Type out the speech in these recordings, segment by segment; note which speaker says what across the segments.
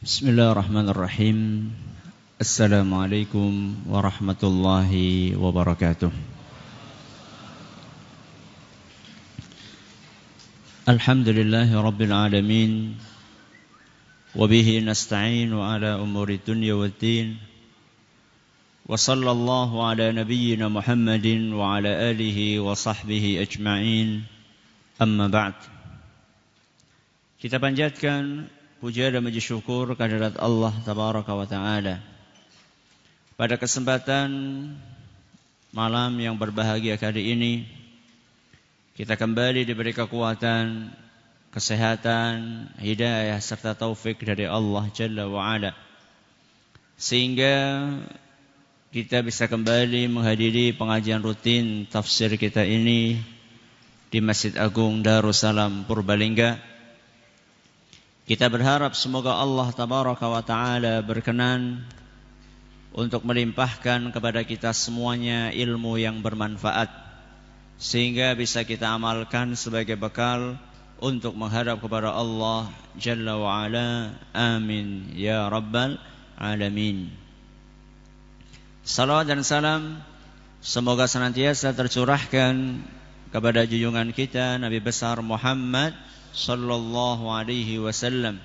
Speaker 1: Bismillahirrahmanirrahim. Assalamualaikum warahmatullahi wabarakatuh. Alhamdulillahi rabbil alamin. Wabihi nasta'inu ala umuri dunya waddin. Wa sallallahu ala nabiyyina Muhammadin wa ala alihi wa sahbihi ajma'in. Amma ba'd. Kita panjatkan puja dan puji syukur kehadirat Allah Tabaraka wa Ta'ala. Pada kesempatan malam yang berbahagia kali ini, kita kembali diberi kekuatan, kesehatan, hidayah serta taufik dari Allah Jalla wa Ala, sehingga kita bisa kembali menghadiri pengajian rutin tafsir kita ini di Masjid Agung Darussalam Purbalingga. Kita berharap semoga Allah Tabaraka wa Ta'ala berkenan untuk melimpahkan kepada kita semuanya ilmu yang bermanfaat, sehingga bisa kita amalkan sebagai bekal untuk menghadap kepada Allah Jalla wa Ala. Amin ya Rabbal Alamin. Salawat dan salam semoga senantiasa tercurahkan kepada junjungan kita Nabi besar Muhammad sallallahu alaihi wasallam,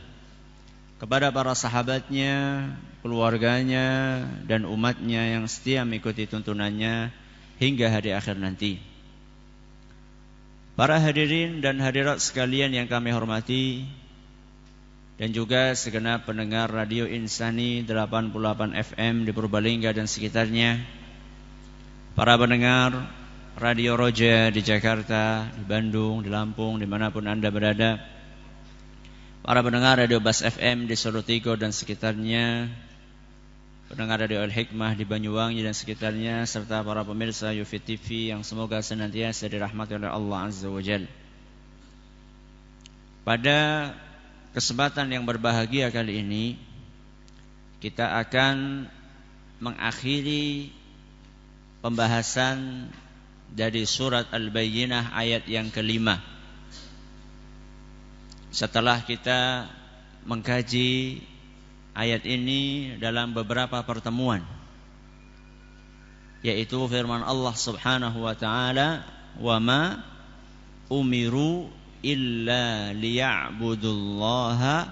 Speaker 1: kepada para sahabatnya, keluarganya dan umatnya yang setia mengikuti tuntunannya hingga hari akhir nanti. Para hadirin dan hadirat sekalian yang kami hormati, dan juga segenap pendengar Radio Insani 88 FM di Purbalingga dan sekitarnya, para pendengar Radio Roja di Jakarta, di Bandung, di Lampung, dimanapun Anda berada, para pendengar Radio Bas FM di Solo Tigo dan sekitarnya, pendengar Radio Al-Hikmah di Banyuwangi dan sekitarnya, serta para pemirsa Yufi TV yang semoga senantiasa dirahmati oleh Allah Azza wa Jalla. Pada kesempatan yang berbahagia kali ini, kita akan mengakhiri pembahasan dari surat Al-Bayyinah ayat yang kelima. Setelah kita mengkaji ayat ini dalam beberapa pertemuan, yaitu firman Allah Subhanahu wa Ta'ala, "Wa ma umiru illa liya'budullaha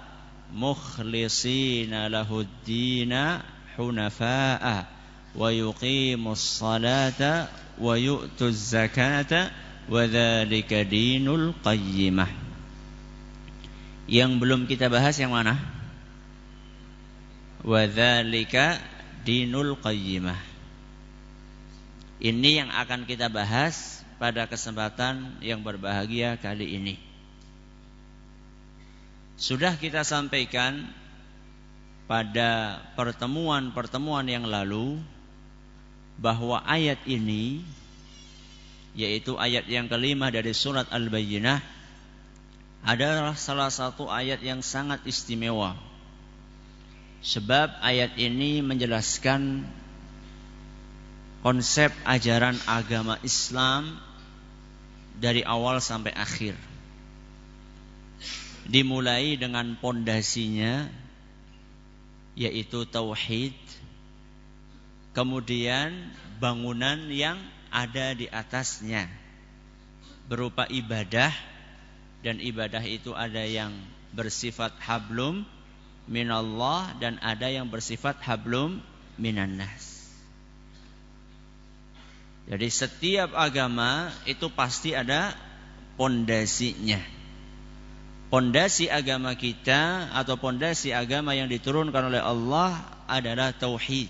Speaker 1: mukhlishina lahud-dina hunafa'a wa yuqimus salata wa yu'tuz zakata wa dzalika dinul qayyimah." Yang belum kita bahas yang mana? Wa dzalika dinul qayyimah. Ini yang akan kita bahas pada kesempatan yang berbahagia kali ini. Sudah kita sampaikan pada pertemuan-pertemuan yang lalu bahwa ayat ini, yaitu ayat yang kelima dari surat Al-Bayyinah, adalah salah satu ayat yang sangat istimewa. Sebab ayat ini menjelaskan konsep ajaran agama Islam dari awal sampai akhir. Dimulai dengan pondasinya, yaitu tauhid. Kemudian bangunan yang ada di atasnya berupa ibadah, dan ibadah itu ada yang bersifat hablum minallah dan ada yang bersifat hablum minannas. Jadi setiap agama itu pasti ada pondasinya. Pondasi agama kita atau pondasi agama yang diturunkan oleh Allah adalah tauhid.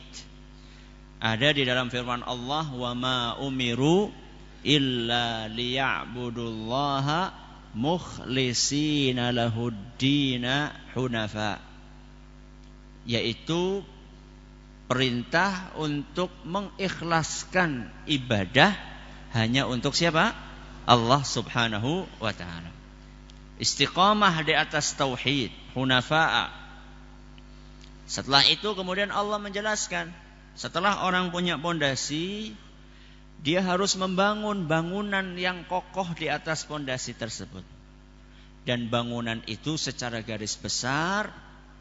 Speaker 1: Ada di dalam firman Allah, "Wa ma umiru illa liya'budullaha mukhlishina lahud-dina hunafa." Yaitu perintah untuk mengikhlaskan ibadah hanya untuk siapa? Allah Subhanahu wa Ta'ala. Istiqamah di atas tauhid, hunafa'a. Setelah itu kemudian Allah menjelaskan, setelah orang punya pondasi, dia harus membangun bangunan yang kokoh di atas pondasi tersebut. Dan bangunan itu secara garis besar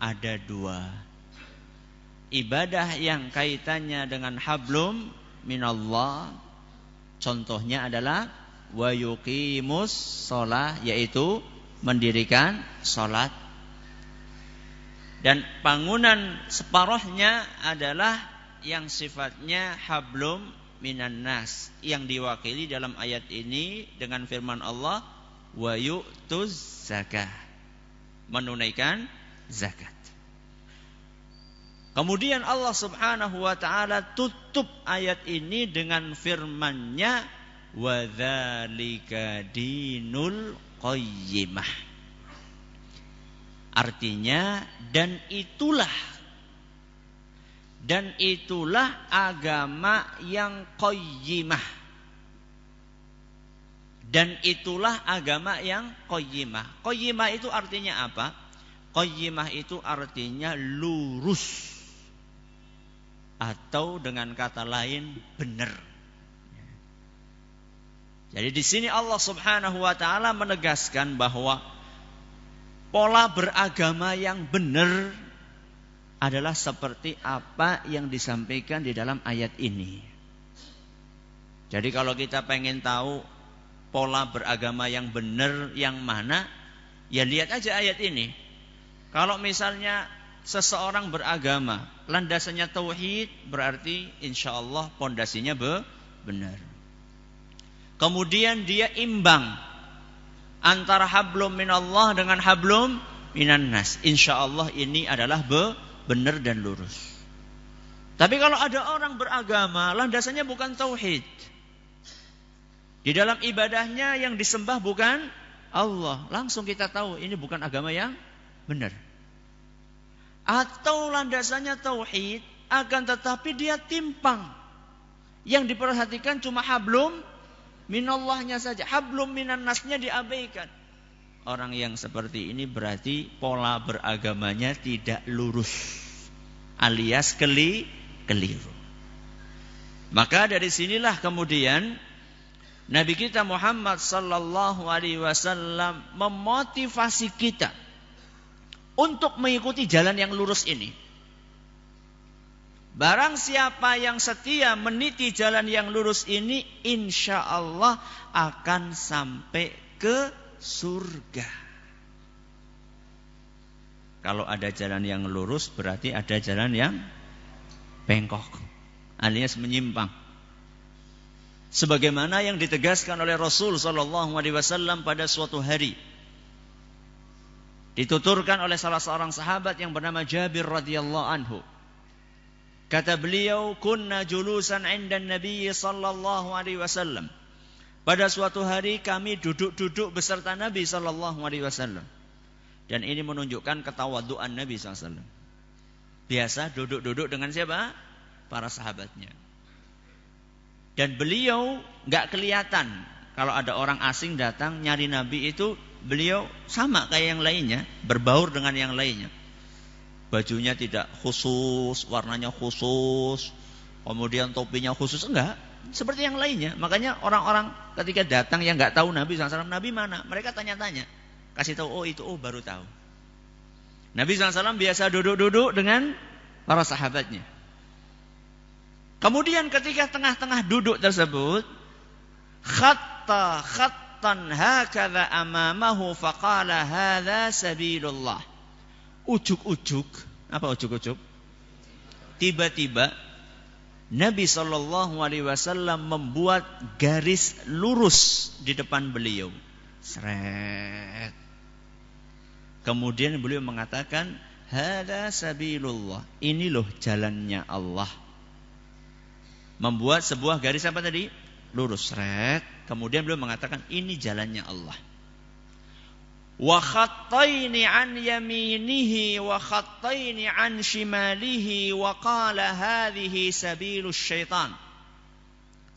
Speaker 1: ada dua. Ibadah yang kaitannya dengan hablum minallah, contohnya adalah wa yuqimus shalah, yaitu mendirikan salat. Dan bangunan separuhnya adalah yang sifatnya hablum minan nas, yang diwakili dalam ayat ini dengan firman Allah wa yu'tuz zakah, menunaikan zakat. Kemudian Allah Subhanahu wa taala tutup ayat ini dengan firman-Nya wa dzalika dinul qayyimah. Artinya dan itulah agama yang qayyimah. Dan itulah agama yang qayyimah. Qayyimah itu artinya apa? Qayyimah itu artinya lurus, atau dengan kata lain benar. Jadi di sini Allah Subhanahu wa taala menegaskan bahwa pola beragama yang benar adalah seperti apa yang disampaikan di dalam ayat ini. Jadi kalau kita pengen tahu pola beragama yang benar yang mana, ya lihat aja ayat ini. Kalau misalnya seseorang beragama, landasannya tauhid, berarti insya Allah pondasinya benar. Kemudian dia imbang antara hablum minallah dengan hablum minan nas. Insya Allah ini adalah benar dan lurus. Tapi kalau ada orang beragama, landasannya bukan tauhid, di dalam ibadahnya yang disembah bukan Allah, langsung kita tahu ini bukan agama yang benar. Atau landasannya tauhid, akan tetapi dia timpang, yang diperhatikan cuma hablum minallahnya saja, hablum minan nasnya diabaikan. Orang yang seperti ini berarti pola beragamanya tidak lurus, alias keliru. Maka dari sinilah kemudian Nabi kita Muhammad sallallahu alaihi wasallam memotivasi kita untuk mengikuti jalan yang lurus ini. Barang siapa yang setia meniti jalan yang lurus ini, insya Allah akan sampai ke surga. Kalau ada jalan yang lurus, berarti ada jalan yang bengkok, alias menyimpang. Sebagaimana yang ditegaskan oleh Rasul sallallahu alaihi wasallam pada suatu hari, dituturkan oleh salah seorang sahabat yang bernama Jabir radhiyallahu anhu. Kata beliau, kunna julusan 'inda Nabi sallallahu alaihi wasallam. Pada suatu hari kami duduk-duduk beserta Nabi sallallahu alaihi wasallam. Dan ini menunjukkan ketawaduan Nabi sallallahu alaihi wasallam. Biasa duduk-duduk dengan siapa? Para sahabatnya. Dan beliau enggak kelihatan kalau ada orang asing datang nyari Nabi itu, beliau sama kayak yang lainnya, berbaur dengan yang lainnya. Bajunya tidak khusus, warnanya khusus, kemudian topinya khusus, enggak. Seperti yang lainnya. Makanya orang-orang ketika datang yang enggak tahu Nabi SAW, Nabi mana? Mereka tanya-tanya. Kasih tahu, oh itu, oh baru tahu. Nabi SAW biasa duduk-duduk dengan para sahabatnya. Kemudian ketika tengah-tengah duduk tersebut, khattan hakadha amamahu faqala hadha sabilullah. Ujuk-ujuk, apa ujuk-ujuk? Tiba-tiba Nabi sallallahu alaihi wasallam membuat garis lurus di depan beliau. Seret. Kemudian beliau mengatakan, hadza sabilullah. Ini loh jalannya Allah. Membuat sebuah garis apa tadi? Lurus, seret. Kemudian beliau mengatakan, ini jalannya Allah. Wa khattaini an yaminihi wa khattaini an shimalihi wa qala hadhihi sabilus syaitan.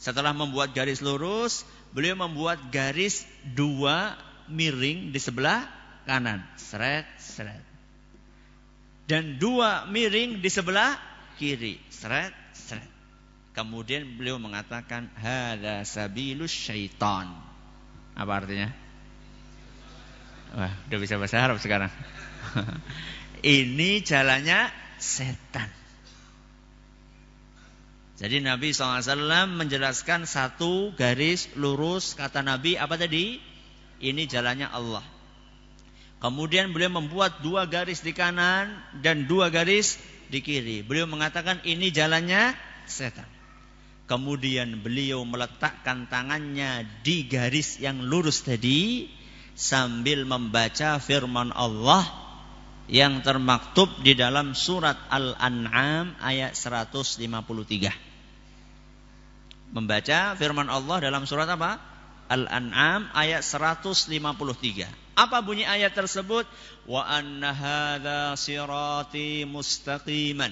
Speaker 1: Setelah membuat garis lurus, beliau membuat garis dua miring di sebelah kanan, seret seret. Dan dua miring di sebelah kiri, seret seret. Kemudian beliau mengatakan hadza sabilus syaitan. Apa artinya? Wah, udah bisa bahasa Arab sekarang. Ini jalannya setan. Jadi Nabi SAW menjelaskan satu garis lurus, kata Nabi apa tadi? Ini jalannya Allah. Kemudian beliau membuat 2 garis di kanan dan 2 garis di kiri. Beliau mengatakan ini jalannya setan. Kemudian beliau meletakkan tangannya di garis yang lurus tadi sambil membaca firman Allah yang termaktub di dalam surat Al-An'am ayat 153. Membaca firman Allah dalam surat apa? Al-An'am ayat 153. Apa bunyi ayat tersebut? Wa anna hadza sirati mustaqiman.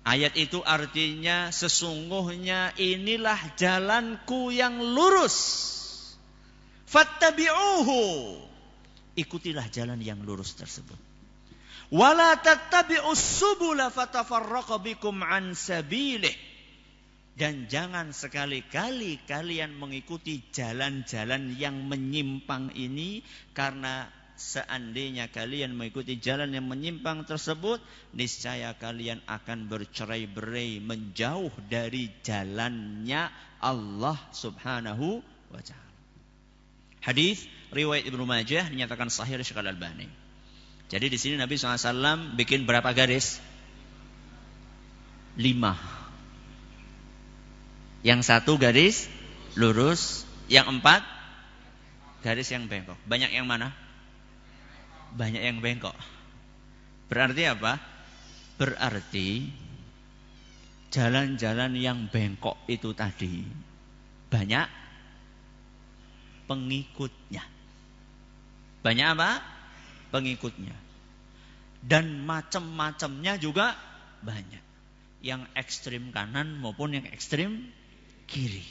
Speaker 1: Ayat itu artinya sesungguhnya inilah jalanku yang lurus. Fattabi'uhu. Ikutilah jalan yang lurus tersebut. Wala tattabi'us subula fatafarraqa bikum an sabilih. Dan jangan sekali-kali kalian mengikuti jalan-jalan yang menyimpang ini, karena seandainya kalian mengikuti jalan yang menyimpang tersebut, niscaya kalian akan bercerai-berai menjauh dari jalannya Allah Subhanahu wa ta'ala. Hadis riwayat Ibnu Majah dinyatakan sahih oleh Syekh Al-Albani. Jadi di sini Nabi SAW bikin berapa garis? 5. Yang 1 garis lurus, yang 4 garis yang bengkok. Banyak yang mana? Banyak yang bengkok. Berarti apa? Berarti jalan-jalan yang bengkok itu tadi banyak pengikutnya. Banyak apa? Pengikutnya. Dan macam-macamnya juga banyak. Yang ekstrim kanan maupun yang ekstrim kiri.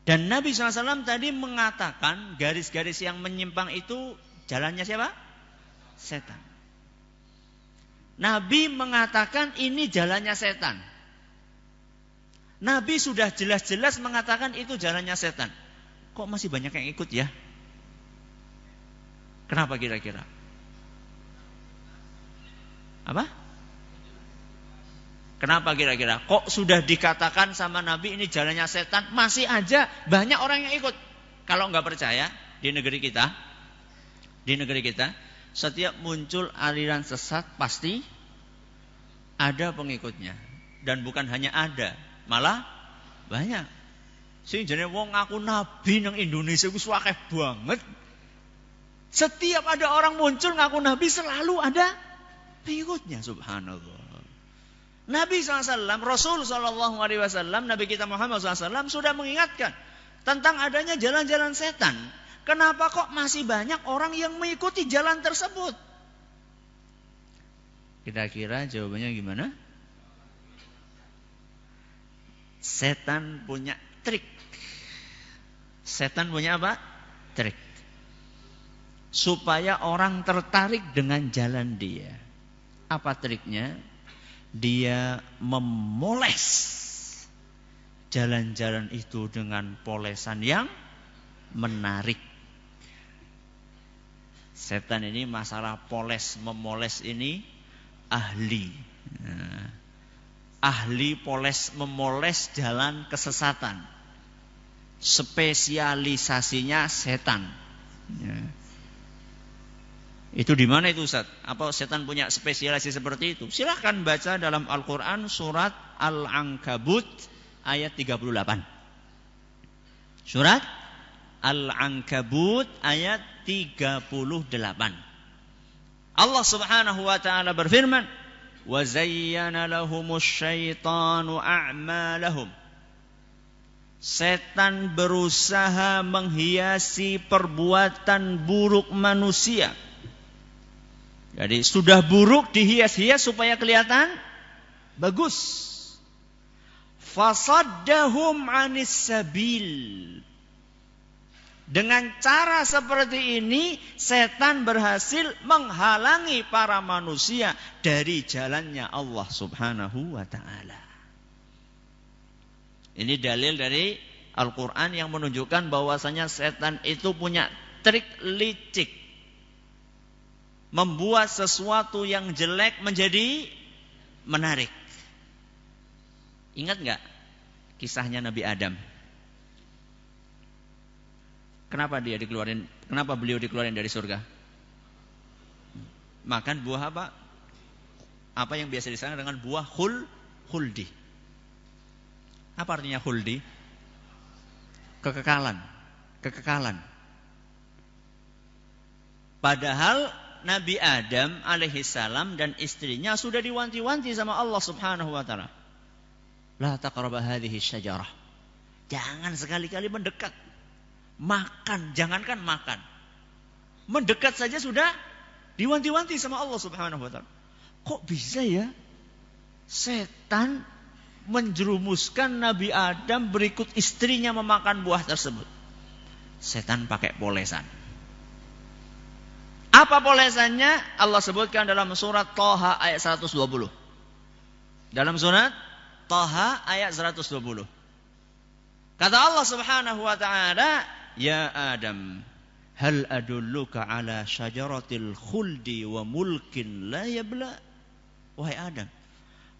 Speaker 1: Dan Nabi SAW tadi mengatakan garis-garis yang menyimpang itu jalannya siapa? Setan. Nabi mengatakan ini jalannya setan. Nabi sudah jelas-jelas mengatakan itu jalannya setan. Kok masih banyak yang ikut ya? Kenapa kira-kira? Apa? Kenapa kira-kira? Kok sudah dikatakan sama Nabi ini jalannya setan, masih aja banyak orang yang ikut. Kalau nggak percaya, di negeri kita, setiap muncul aliran sesat pasti ada pengikutnya. Dan bukan hanya ada, malah banyak. Sing jenenge wong ngaku nabi nang Indonesia ku akeh banget. Setiap ada orang muncul ngaku nabi selalu ada pengikutnya, subhanallah. Nabi SAW, Rasul SAW, Nabi kita Muhammad SAW sudah mengingatkan tentang adanya jalan-jalan setan. Kenapa kok masih banyak orang yang mengikuti jalan tersebut? Kira-kira jawabannya gimana? Setan punya trik. Setan punya apa? Trik. Supaya orang tertarik dengan jalan dia. Apa triknya? Dia memoles jalan-jalan itu dengan polesan yang menarik. Setan ini masalah memoles ini ahli. Ahli memoles jalan kesesatan. Spesialisasinya setan. Itu di mana itu Ustaz? Apa setan punya spesialisasi seperti itu? Silahkan baca dalam Al-Quran surat Al-Ankabut ayat 38. Surat Al-Ankabut ayat 38. Allah Subhanahu wa taala berfirman, "Wa zayyana lahumusy syaitanu a'malahum." Setan berusaha menghiasi perbuatan buruk manusia. Jadi sudah buruk dihias-hias supaya kelihatan bagus. Fasaddahum 'anis sabil. Dengan cara seperti ini setan berhasil menghalangi para manusia dari jalannya Allah Subhanahu wa taala. Ini dalil dari Al-Quran yang menunjukkan bahwasanya setan itu punya trik licik. membuat sesuatu yang jelek menjadi menarik. Ingat nggak kisahnya Nabi Adam? Kenapa beliau dikeluarin dari surga? Makan buah apa? Apa yang biasa disebut dengan buah khuldi. Apa artinya khuldi? Kekekalan. Padahal Nabi Adam alaihissalam dan istrinya sudah diwanti-wanti sama Allah Subhanahu wa taala. La taqrabu hadhihi syajarah. Jangan sekali-kali mendekat. Makan, jangankan makan. Mendekat saja sudah diwanti-wanti sama Allah Subhanahu wa taala. Kok bisa ya setan menjerumuskan Nabi Adam berikut istrinya memakan buah tersebut? Setan pakai polesan. Apa polesannya? Allah sebutkan dalam surat Thaha ayat 120. Dalam surat Thaha ayat 120. Kata Allah Subhanahu wa taala, "Ya Adam, hal adulluka ala syajaratil khuldi wa mulkin la yabla?" Wahai Adam,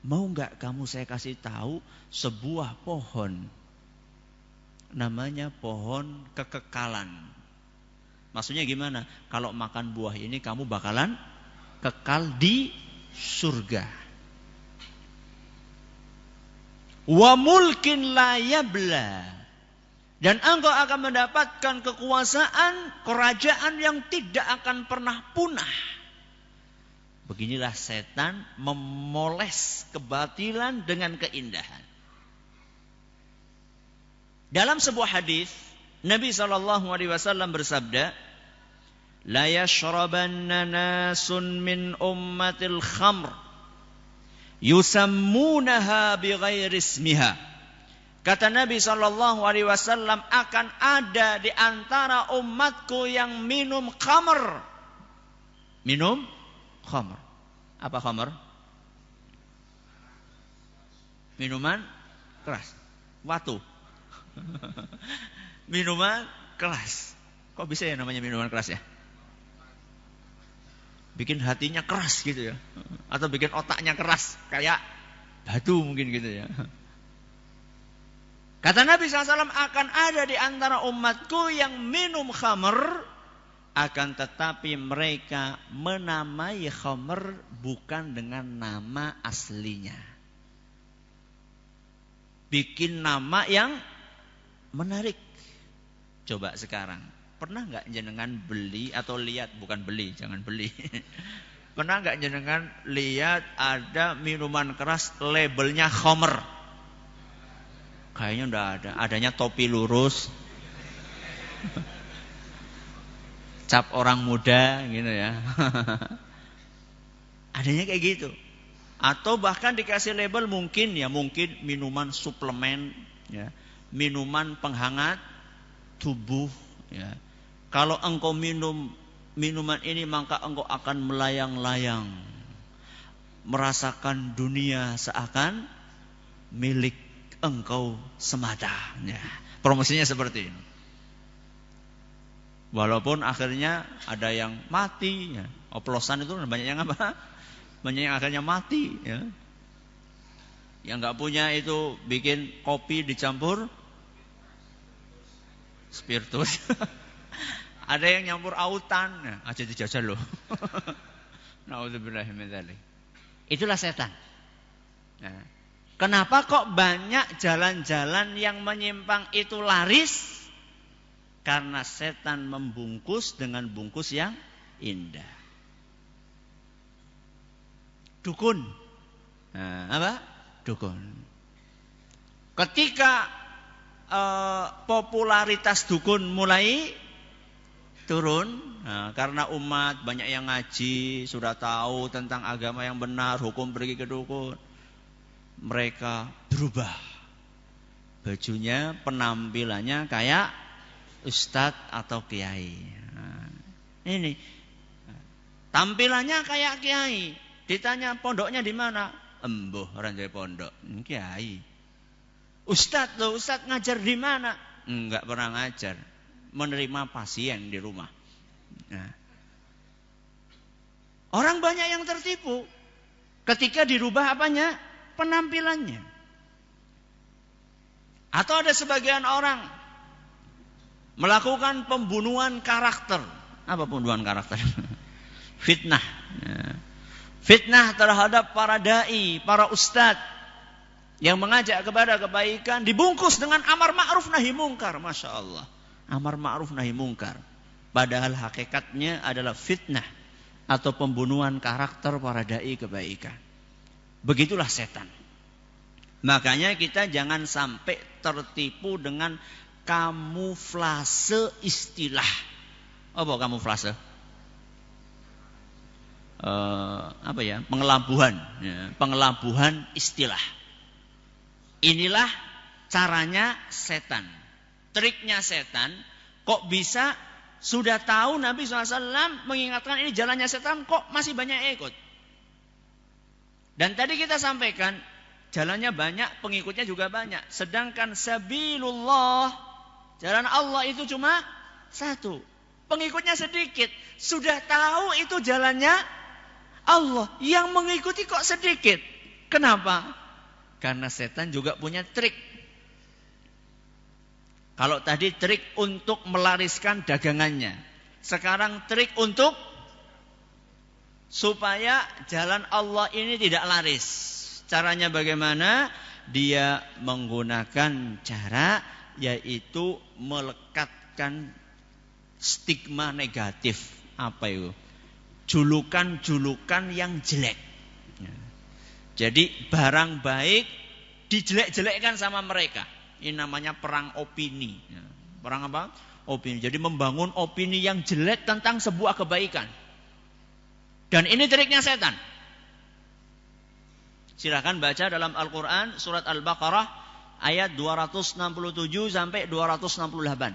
Speaker 1: mau enggak kamu saya kasih tahu sebuah pohon, namanya pohon kekekalan. Maksudnya gimana? Kalau makan buah ini kamu bakalan kekal di surga. Wa mulkin la yabla. Dan engkau akan mendapatkan kekuasaan, kerajaan yang tidak akan pernah punah. Beginilah setan memoles kebatilan dengan keindahan. Dalam sebuah hadis Nabi SAW bersabda, "La yashrabanna nasun min ummatil khamr yusammunaha bighairi ismiha." Kata Nabi SAW, akan ada di antara umatku yang minum khamr. Minum khamr. Apa khamr? Minuman keras. Watu. Minuman keras. Kok bisa ya namanya minuman keras ya? Bikin hatinya keras gitu ya. Atau bikin otaknya keras. Kayak batu mungkin gitu ya. Kata Nabi SAW, akan ada di antara umatku yang minum khamr. Akan tetapi mereka menamai khamr bukan dengan nama aslinya. Bikin nama yang menarik. Coba sekarang, pernah nggak jenengan beli atau lihat, bukan beli, jangan beli. Pernah nggak jenengan lihat ada minuman keras labelnya khamr? Kayaknya nggak ada. Adanya topi lurus. Cap orang muda gitu ya. Adanya kayak gitu. Atau bahkan dikasih label mungkin minuman suplemen ya, minuman penghangat tubuh ya. Kalau engkau minum minuman ini maka engkau akan melayang-layang, merasakan dunia seakan milik engkau semata ya. Promosinya seperti ini. Walaupun akhirnya ada yang mati ya. Oplosan itu banyak yang apa? Banyak yang akhirnya mati ya. Yang enggak punya itu bikin kopi dicampur spiritus. Ada yang nyampur autan ya. Aja dijajal loh. Nauzubillahi min dzalik. Itulah setan. Nah, kenapa kok banyak jalan-jalan yang menyimpang itu laris? Karena setan membungkus dengan bungkus yang indah. Dukun. Nah, apa? Dukun. Ketika popularitas dukun mulai turun, nah, karena umat banyak yang ngaji, sudah tahu tentang agama yang benar, hukum pergi ke dukun. Mereka berubah. Bajunya, penampilannya kayak ustadz atau kiai. Nah, ini tampilannya kayak kiai. Ditanya pondoknya di mana? Embuh orang dari pondok. Kiai. Ustadz loh, ustadz ngajar di mana? Enggak pernah ngajar. Menerima pasien di rumah. Nah, Orang banyak yang tertipu ketika dirubah apanya? Penampilannya. Atau ada sebagian orang melakukan pembunuhan karakter. Apa pembunuhan karakter? Fitnah. Fitnah terhadap para dai, para ustadz yang mengajak kepada kebaikan dibungkus dengan amar ma'ruf nahi mungkar. Masya Allah. Amar ma'ruf nahi mungkar. Padahal hakikatnya adalah fitnah atau pembunuhan karakter para dai kebaikan. Begitulah setan. Makanya kita jangan sampai tertipu dengan kamuflase istilah. Apa kamuflase? Pengelabuhan. Ya, pengelabuhan istilah. Inilah caranya setan. Triknya setan. Kok bisa sudah tahu Nabi SAW mengingatkan ini jalannya setan, kok masih banyak yang ikut? Dan tadi kita sampaikan, jalannya banyak, pengikutnya juga banyak. Sedangkan sabilullah, jalan Allah itu cuma satu. Pengikutnya sedikit. Sudah tahu itu jalannya Allah. Yang mengikuti kok sedikit. Kenapa? Karena setan juga punya trik. Kalau tadi trik untuk melariskan dagangannya. Sekarang trik untuk supaya jalan Allah ini tidak laris. Caranya bagaimana? Dia menggunakan cara yaitu melekatkan stigma negatif. Apa itu? Julukan-julukan yang jelek. Jadi barang baik dijelek-jelekkan sama mereka. Ini namanya perang opini. Perang apa? Opini. Jadi membangun opini yang jelek tentang sebuah kebaikan. Dan ini triknya setan. Silakan baca dalam Al-Quran surat Al-Baqarah ayat 267 sampai 268.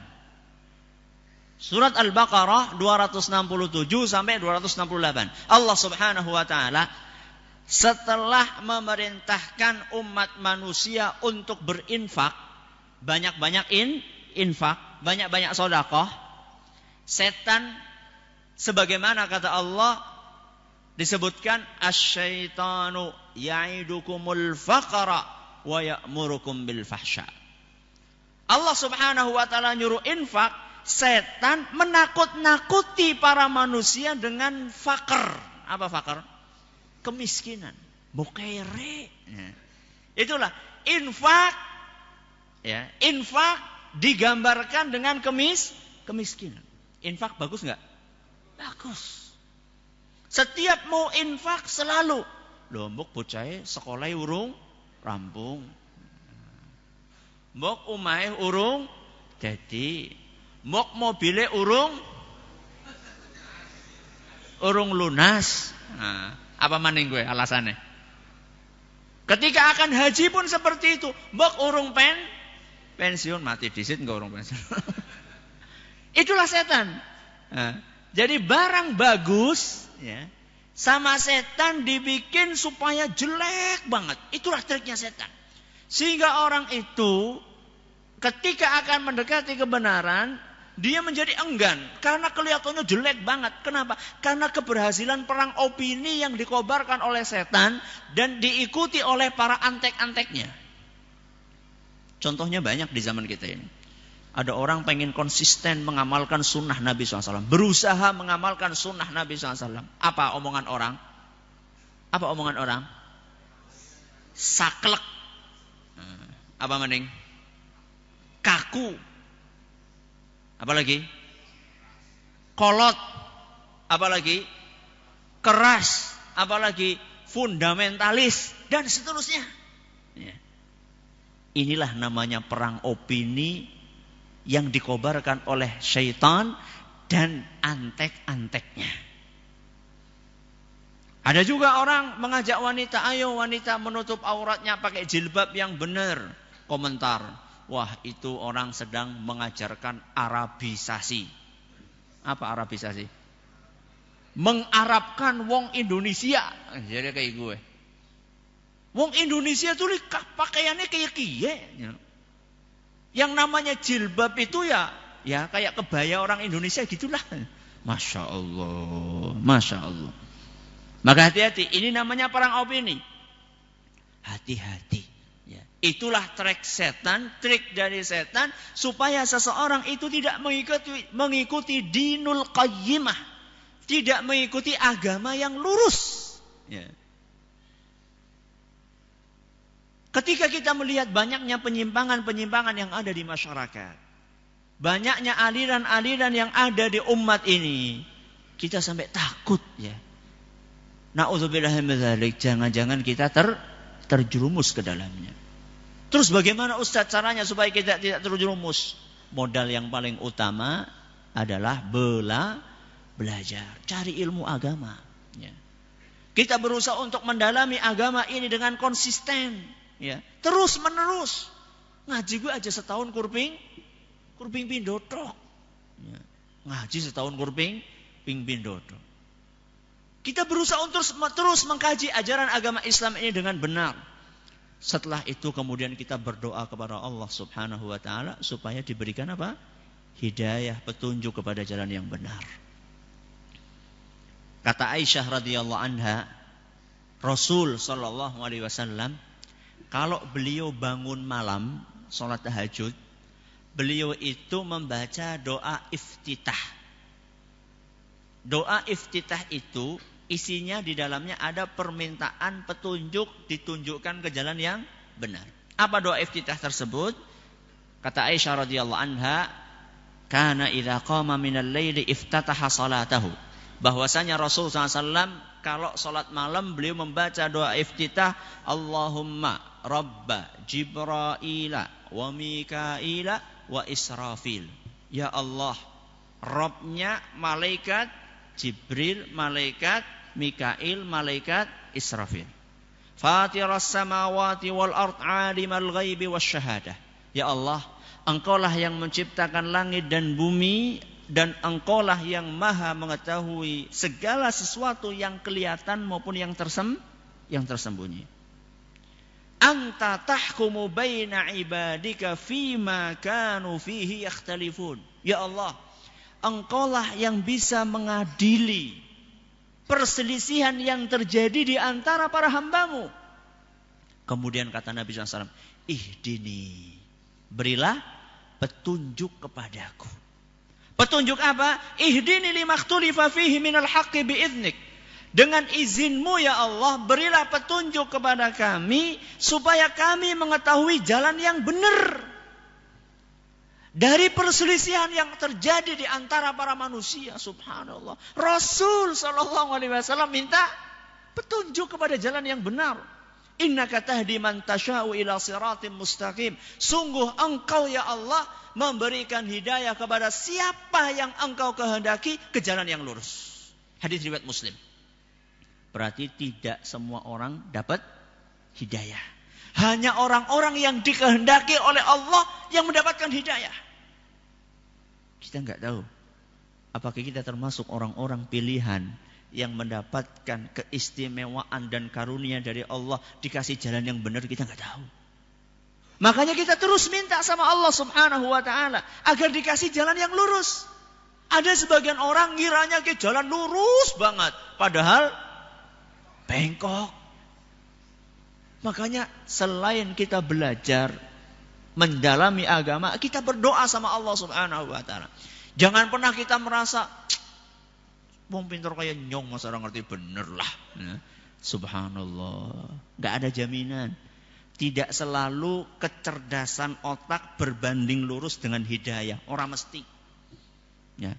Speaker 1: Surat Al-Baqarah 267 sampai 268. Allah Subhanahu wa taala setelah memerintahkan umat manusia untuk berinfak, banyak-banyak infak, banyak-banyak sedekah, setan sebagaimana kata Allah disebutkan asyaitanu ya'idukumul faqra wa ya'murukum bil fahsya. Allah Subhanahu wa taala nyuruh infak, setan menakut-nakuti para manusia dengan fakir. Apa fakir? Kemiskinan. Bokere. Ya. Itulah infak. Ya, infak digambarkan dengan kemiskinan. Infak bagus enggak? Bagus. Setiap mau infak selalu lombok bocah sekolah urung rampung. Mbok omahe urung dadi. Mbok mobile urung lunas. Nah, apa maning gue alasannya? Ketika akan haji pun seperti itu. Mbok urung pensiun mati disit enggak urung pensiun. Itulah setan. Nah, jadi barang bagus ya, sama setan dibikin supaya jelek banget. Itulah triknya setan. Sehingga orang itu ketika akan mendekati kebenaran, dia menjadi enggan karena kelihatannya jelek banget. Kenapa? Karena keberhasilan perang opini yang dikobarkan oleh setan dan diikuti oleh para antek-anteknya. Contohnya banyak di zaman kita ini. Ada orang pengen konsisten mengamalkan sunnah Nabi SAW. Berusaha mengamalkan sunnah Nabi SAW. Apa omongan orang? Apa omongan orang? Saklek. Apa mending? Kaku. Apalagi? Kolot. Apalagi? Keras. Apalagi? Fundamentalis. Dan seterusnya. Ya. Inilah namanya perang opini yang dikobarkan oleh syaitan dan antek-anteknya. Ada juga orang mengajak wanita, ayo wanita menutup auratnya pakai jilbab yang benar. Komentar, wah itu orang sedang mengajarkan Arabisasi. Apa Arabisasi? Mengarabkan wong Indonesia. Jadi kayak gue. Wong Indonesia tuh pakaiannya kayak kiye. Yang namanya jilbab itu ya kayak kebaya orang Indonesia gitulah. Masya Allah, Masya Allah. Maka hati-hati, ini namanya perang opini. Hati-hati. Ya. Itulah trik dari setan supaya seseorang itu tidak mengikuti dinul qayyimah, tidak mengikuti agama yang lurus. Ya. Ketika kita melihat banyaknya penyimpangan-penyimpangan yang ada di masyarakat, banyaknya aliran-aliran yang ada di umat ini, kita sampai takut ya. Na'udzubillah min dzalik, jangan-jangan kita terjerumus ke dalamnya. Terus bagaimana Ustaz caranya supaya kita tidak terjerumus? Modal yang paling utama adalah belajar, cari ilmu agama. Ya. Kita berusaha untuk mendalami agama ini dengan konsisten, ya. Terus menerus. Ngaji gue aja setahun kurping pindotok. Ya. Ngaji setahun kurping pindotok. Kita berusaha untuk terus mengkaji ajaran agama Islam ini dengan benar. Setelah itu kemudian kita berdoa kepada Allah Subhanahu wa taala supaya diberikan apa? Hidayah, petunjuk kepada jalan yang benar. Kata Aisyah radhiyallahu anha, Rasul sallallahu alaihi wasallam kalau beliau bangun malam salat tahajud, beliau itu membaca doa iftitah. Doa iftitah itu isinya di dalamnya ada permintaan petunjuk, ditunjukkan ke jalan yang benar. Apa doa iftitah tersebut? Kata Aisyah radhiyallahu anha, kana idza qama minal laili iftataha salatahu. Bahwasanya Rasul SAW kalau salat malam beliau membaca doa iftitah, Allahumma rabba Jibraila wa Mikaila wa Israfil. Ya Allah, Rabbnya malaikat Jibril, malaikat Mikail, malaikat Israfil. Fatiras samawati wal ard alimal ghaibi wasyahadah. Ya Allah, Engkaulah yang menciptakan langit dan bumi, dan Engkaulah yang maha mengetahui segala sesuatu yang kelihatan maupun yang tersembunyi. Anta tahkumu baina ibadika fima kanu fihi yakhtalifun. Ya Allah, Engkaulah yang bisa mengadili perselisihan yang terjadi di antara para hambamu. Kemudian kata Nabi SAW, ihdini, berilah petunjuk kepadaku. Petunjuk apa? Ihdini limakhtulifa fihi minal haqqi biiznik. Dengan izinmu ya Allah, berilah petunjuk kepada kami supaya kami mengetahui jalan yang benar dari perselisihan yang terjadi di antara para manusia. Subhanallah. Rasul sallallahu alaihi wasallam minta petunjuk kepada jalan yang benar. Innaka tahdi man tasya'u ila siratim mustaqim. Sungguh Engkau ya Allah memberikan hidayah kepada siapa yang Engkau kehendaki ke jalan yang lurus. Hadis riwayat Muslim. Berarti tidak semua orang dapat hidayah. Hanya orang-orang yang dikehendaki oleh Allah yang mendapatkan hidayah. Kita enggak tahu apakah kita termasuk orang-orang pilihan yang mendapatkan keistimewaan dan karunia dari Allah, dikasih jalan yang benar, kita enggak tahu. Makanya kita terus minta sama Allah Subhanahu wa taala agar dikasih jalan yang lurus. Ada sebagian orang ngiranya ke jalan lurus banget, padahal bengkok. Makanya selain kita belajar mendalami agama, kita berdoa sama Allah Subhanahu wa taala. Jangan pernah kita merasa wong pintar kayak nyong, masa orang ngerti bener lah. Ya. Subhanallah. Enggak ada jaminan. Tidak selalu kecerdasan otak berbanding lurus dengan hidayah. Orang mesti. Ya.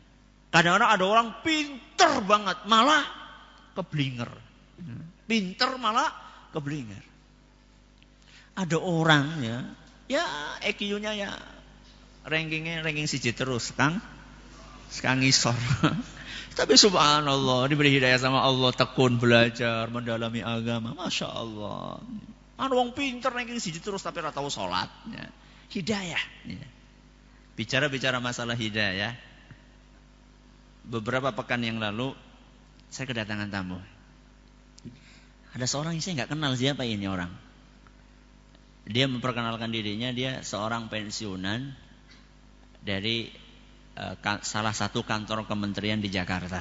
Speaker 1: Kadang-kadang ada orang pintar banget malah keblinger. Pintar malah keblinger. Ada orang ya EQ-nya ya ranking 1 terus, Kang ngisor. Tapi subhanallah, diberi hidayah sama Allah, tekun belajar, mendalami agama. Masya Allah. Ada orang pintar ranking 1 terus tapi ora tahu salat. Ya. Hidayah. Ya. Bicara masalah hidayah. Beberapa pekan yang lalu saya kedatangan tamu. Ada seorang yang saya nggak kenal siapa ini orang. Dia memperkenalkan dirinya, dia seorang pensiunan dari salah satu kantor kementerian di Jakarta.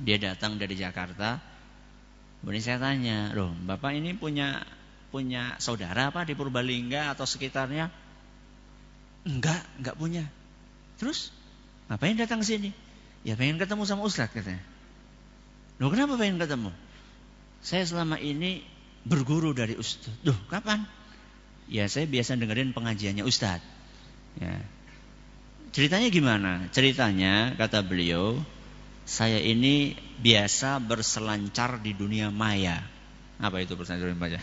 Speaker 1: Dia datang dari Jakarta Kemudian saya tanya, loh Bapak ini punya saudara apa di Purbalingga atau sekitarnya? Enggak punya. Terus ngapain datang ke sini? Ya pengen ketemu sama Ustadz katanya. Loh kenapa pengen ketemu? Saya selama ini berguru dari Ustadz. Duh kapan? Ya saya biasa dengerin pengajiannya Ustadz. Ya. Ceritanya gimana? Ceritanya kata beliau, saya ini biasa berselancar di dunia maya. Apa itu berselancar di dunia maya?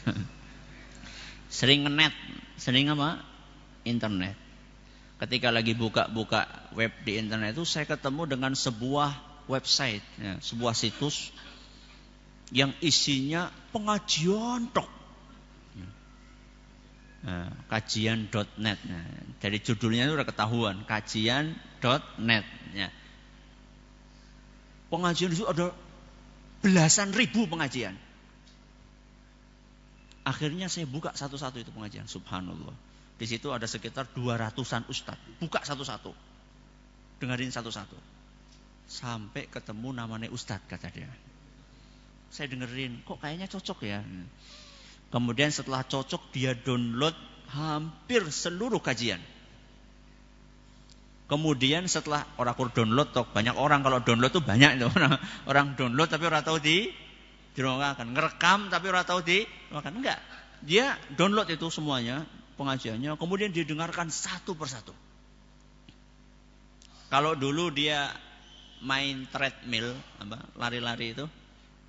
Speaker 1: Sering ngenet, sering apa? Internet. Ketika lagi buka-buka web di internet itu saya ketemu dengan sebuah website, ya, sebuah situs yang isinya pengajian tok. Nah, kajian.net. Nah, dari judulnya itu udah ketahuan, kajian.net. Ya. Pengajian itu ada belasan ribu pengajian. Akhirnya saya buka satu-satu itu pengajian, subhanallah. Di situ ada sekitar 200-an ustadz. Buka satu-satu. Dengerin satu-satu. Sampai ketemu namanya ustadz kata dia. Saya dengerin, kok kayaknya cocok ya. Kemudian setelah cocok dia download hampir seluruh kajian. Kemudian setelah orang download, banyak orang kalau download tuh banyak itu orang download tapi orang tahu dironggakan, ngerekam tapi orang tahu dironggakan. Enggak, dia download itu semuanya pengajiannya, kemudian didengarkan satu persatu. Kalau dulu dia main treadmill, lari-lari itu,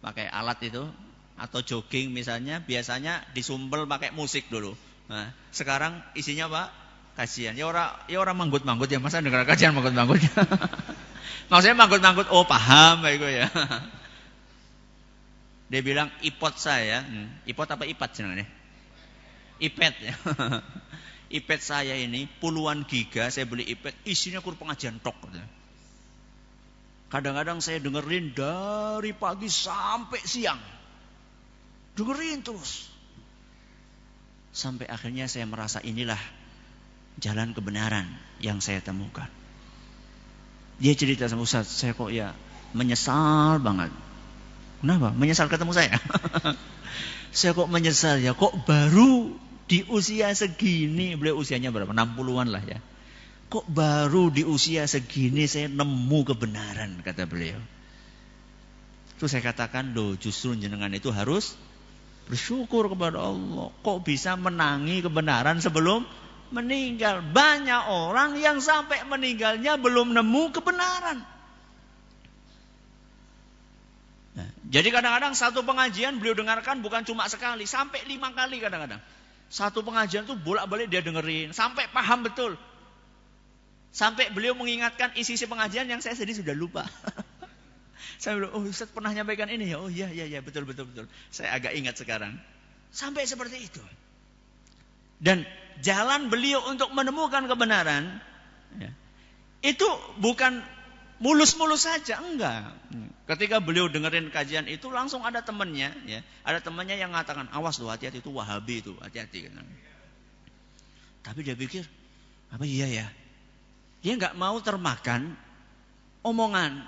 Speaker 1: pakai alat itu, atau jogging misalnya, biasanya disumbel pakai musik dulu. Nah, sekarang isinya apa? Kajian. Ya orang manggut-manggut ya, masa dengar kajian manggut-manggut. Maksudnya manggut-manggut, oh paham baik ya. Dia bilang iPod saya, iPod apa iPad sebenarnya? iPad ya. iPad saya ini puluhan giga, saya beli iPad, isinya kur pengajian tok. Kadang-kadang saya dengerin dari pagi sampai siang. Dengerin terus. Sampai akhirnya saya merasa inilah jalan kebenaran yang saya temukan. Dia cerita sama Ustaz, saya kok ya menyesal banget. Kenapa? Menyesal ketemu saya. Saya kok menyesal ya, kok baru di usia segini, beliau usianya berapa? 60-an lah ya. Kok baru di usia segini saya nemu kebenaran, kata beliau. Terus saya katakan, loh justru jenengan itu harus bersyukur kepada Allah. Kok bisa menangi kebenaran sebelum meninggal? Banyak orang yang sampai meninggalnya belum nemu kebenaran. Nah, jadi kadang-kadang satu pengajian beliau dengarkan bukan cuma sekali, sampai 5 kali kadang-kadang. Satu pengajian tuh bolak-balik dia dengerin, sampai paham betul. Sampai beliau mengingatkan isi-isi pengajian yang saya sendiri sudah lupa. Saya bilang, oh Ustaz pernah nyampaikan ini ya? Oh iya, betul. Saya agak ingat sekarang. Sampai seperti itu. Dan jalan beliau untuk menemukan kebenaran, ya, itu bukan mulus-mulus saja, enggak. Ketika beliau dengerin kajian itu, langsung ada temannya, ya, ada temannya yang mengatakan, awas loh, hati-hati itu Wahabi itu, hati-hati. Tapi dia pikir, apa iya ya? Dia enggak mau termakan omongan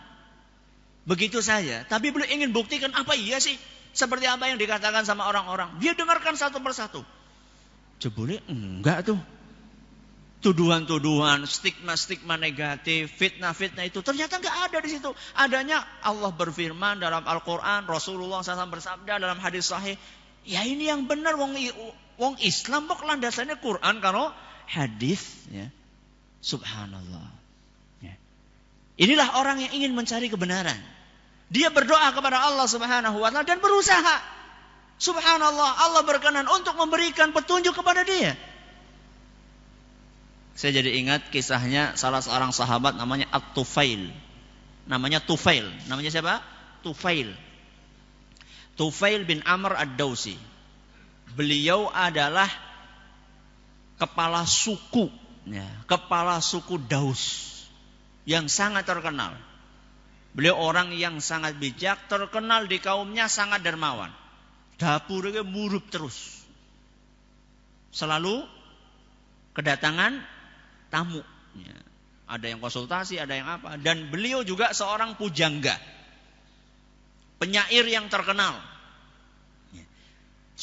Speaker 1: begitu saja. Tapi beliau ingin buktikan apa iya sih? Seperti apa yang dikatakan sama orang-orang. Dia dengarkan satu persatu. Jebule enggak tuh. Tuduhan-tuduhan, stigma-stigma negatif, fitnah-fitnah itu ternyata enggak ada di situ. Adanya Allah berfirman dalam Al-Quran, Rasulullah SAW bersabda dalam hadis sahih. Ya ini yang benar, wong Islam kok landasannya Quran karo hadis, ya. Subhanallah. Ya. Inilah orang yang ingin mencari kebenaran. Dia berdoa kepada Allah Subhanahu wa taala dan berusaha. Subhanallah, Allah berkenan untuk memberikan petunjuk kepada dia. Saya jadi ingat kisahnya salah seorang sahabat namanya At-Tufail. Namanya Tufail. Namanya siapa? Tufail. Tufail bin Amr Ad-Dausi. Beliau adalah kepala suku, ya, kepala suku Daus yang sangat terkenal. Beliau orang yang sangat bijak, terkenal di kaumnya, sangat dermawan. Dapurnya murup terus. Selalu kedatangan tamu. Ya. Ada yang konsultasi, ada yang apa. Dan beliau juga seorang pujangga. Penyair yang terkenal.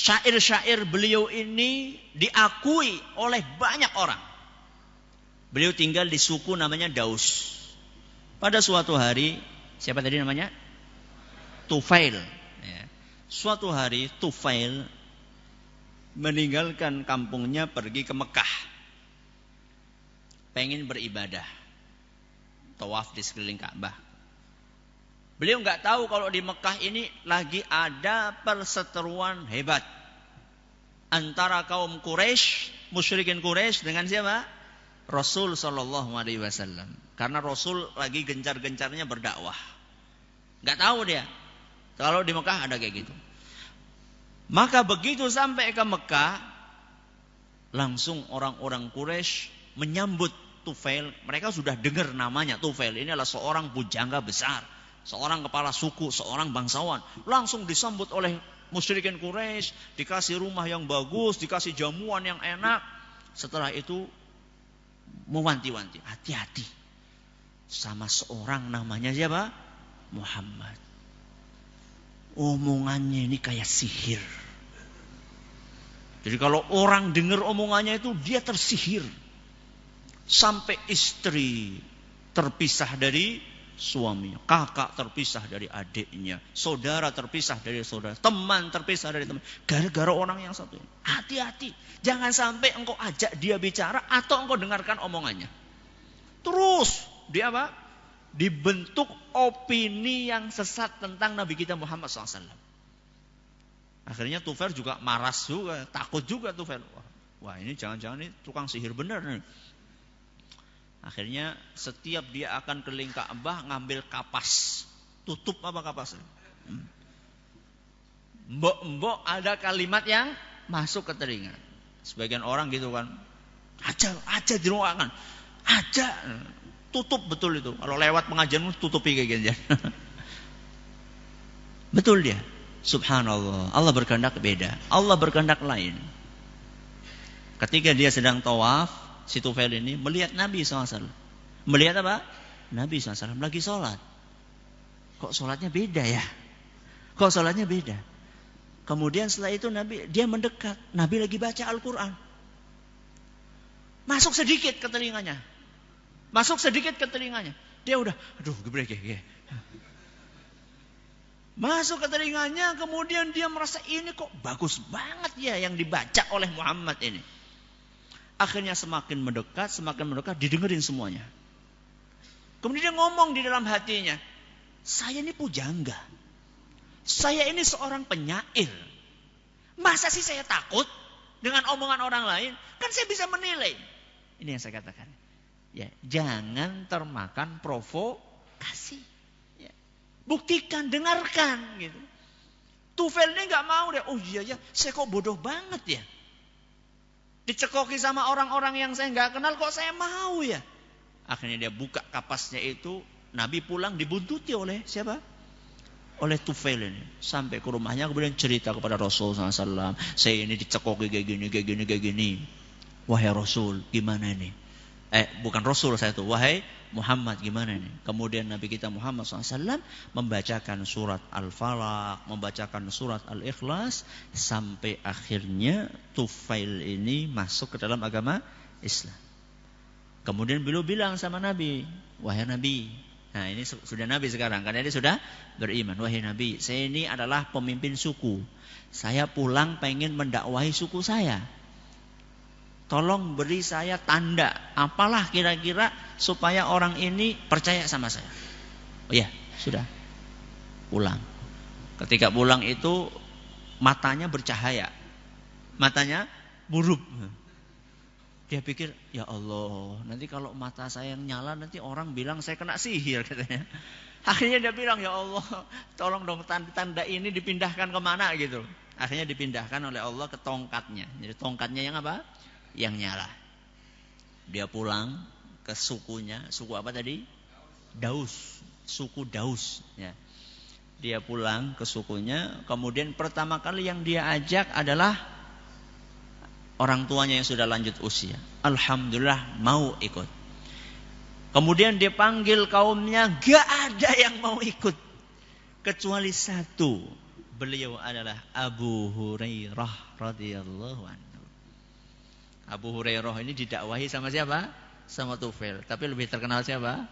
Speaker 1: Syair-syair beliau ini diakui oleh banyak orang. Beliau tinggal di suku namanya Daus. Pada suatu hari, siapa tadi namanya? Tufail. Ya. Suatu hari Tufail meninggalkan kampungnya pergi ke Mekah. Pengen beribadah. Tawaf di sekeliling Ka'bah. Beliau nggak tahu kalau di Mekah ini lagi ada perseteruan hebat antara kaum Quraisy, musyrikin Quraisy dengan siapa? Rasul Shallallahu Alaihi Wasallam. Karena Rasul lagi gencar-gencarnya berdakwah. Nggak tahu dia kalau di Mekah ada kayak gitu. Maka begitu sampai ke Mekah, langsung orang-orang Quraisy menyambut Tufail. Mereka sudah dengar namanya Tufail. Ini adalah seorang pujangga besar, seorang kepala suku, seorang bangsawan. Langsung disambut oleh musyrikin Quraisy, dikasih rumah yang bagus, dikasih jamuan yang enak. Setelah itu mewanti-wanti, hati-hati sama seorang namanya siapa? Muhammad. Omongannya ini kayak sihir. Jadi kalau orang dengar omongannya itu dia tersihir. Sampai istri terpisah dari suaminya, kakak terpisah dari adiknya, saudara terpisah dari saudara, teman terpisah dari teman, gara-gara orang yang satu ini. Hati-hati, jangan sampai engkau ajak dia bicara atau engkau dengarkan omongannya. Terus dia apa? Dibentuk opini yang sesat tentang Nabi kita Muhammad SAW. Akhirnya Tufail juga maras juga, takut juga Tufail. Wah ini jangan-jangan ini tukang sihir benar nih. Akhirnya setiap dia akan keliling Ka'bah ngambil kapas. Tutup apa kapasnya? Mbok-mbok ada kalimat yang masuk ke telinga. Sebagian orang gitu kan. Aja di ruangan. Aja. Tutup betul itu. Kalau lewat pengajian tutupi kayak gini. Betul dia. Subhanallah. Allah berkehendak beda. Allah berkehendak lain. Ketika dia sedang tawaf, si Tufail ini melihat Nabi SAW. Melihat apa? Nabi SAW lagi sholat. Kok sholatnya beda ya? Kok sholatnya beda? Kemudian setelah itu dia mendekat. Nabi lagi baca Al-Quran. Masuk sedikit ke telinganya. Dia udah, aduh gebrek ya. Masuk ke telinganya, kemudian dia merasa ini kok bagus banget ya yang dibaca oleh Muhammad ini. Akhirnya semakin mendekat, didengerin semuanya. Kemudian dia ngomong di dalam hatinya, saya ini pujangga. Saya ini seorang penyair. Masa sih saya takut dengan omongan orang lain? Kan saya bisa menilai. Ini yang saya katakan. Ya, jangan termakan provokasi. Ya. Buktikan, dengarkan. Gitu. Tufail ini gak mau deh. Oh iya ya, saya kok bodoh banget ya. Dicekoki sama orang-orang yang saya nggak kenal kok saya mau ya. Akhirnya dia buka kapasnya itu. Nabi pulang dibuntuti oleh siapa? Oleh Tufail ini. Sampai ke rumahnya kemudian cerita kepada Rasul SAW. Saya ini dicekoki kayak gini. Wahai Rasul gimana ini? Bukan Rasul saya tuh. Wahai Muhammad gimana ini? Kemudian Nabi kita Muhammad SAW membacakan surat Al-Falaq, membacakan surat Al-Ikhlas, sampai akhirnya Tufail ini masuk ke dalam agama Islam. Kemudian beliau bilang sama Nabi, wahai Nabi, nah ini sudah Nabi sekarang, karena dia sudah beriman. Wahai Nabi, saya ini adalah pemimpin suku. Saya pulang pengen mendakwahi suku saya. Tolong beri saya tanda, apalah kira-kira supaya orang ini percaya sama saya. Oh ya, sudah. Pulang. Ketika pulang itu matanya bercahaya. Matanya buruk. Dia pikir, ya Allah, nanti kalau mata saya yang nyala nanti orang bilang saya kena sihir katanya. Akhirnya dia bilang, ya Allah, tolong dong tanda ini dipindahkan kemana gitu. Akhirnya dipindahkan oleh Allah ke tongkatnya. Jadi tongkatnya yang apa? Yang nyala. Dia pulang ke sukunya. Suku apa tadi? Daus. Suku Daus ya. Dia pulang ke sukunya. Kemudian pertama kali yang dia ajak adalah orang tuanya yang sudah lanjut usia. Alhamdulillah mau ikut. Kemudian dia panggil kaumnya, gak ada yang mau ikut kecuali satu. Beliau adalah Abu Hurairah radhiyallahu anhu. Abu Hurairah ini didakwahi sama siapa? Sama Tufail. Tapi lebih terkenal siapa?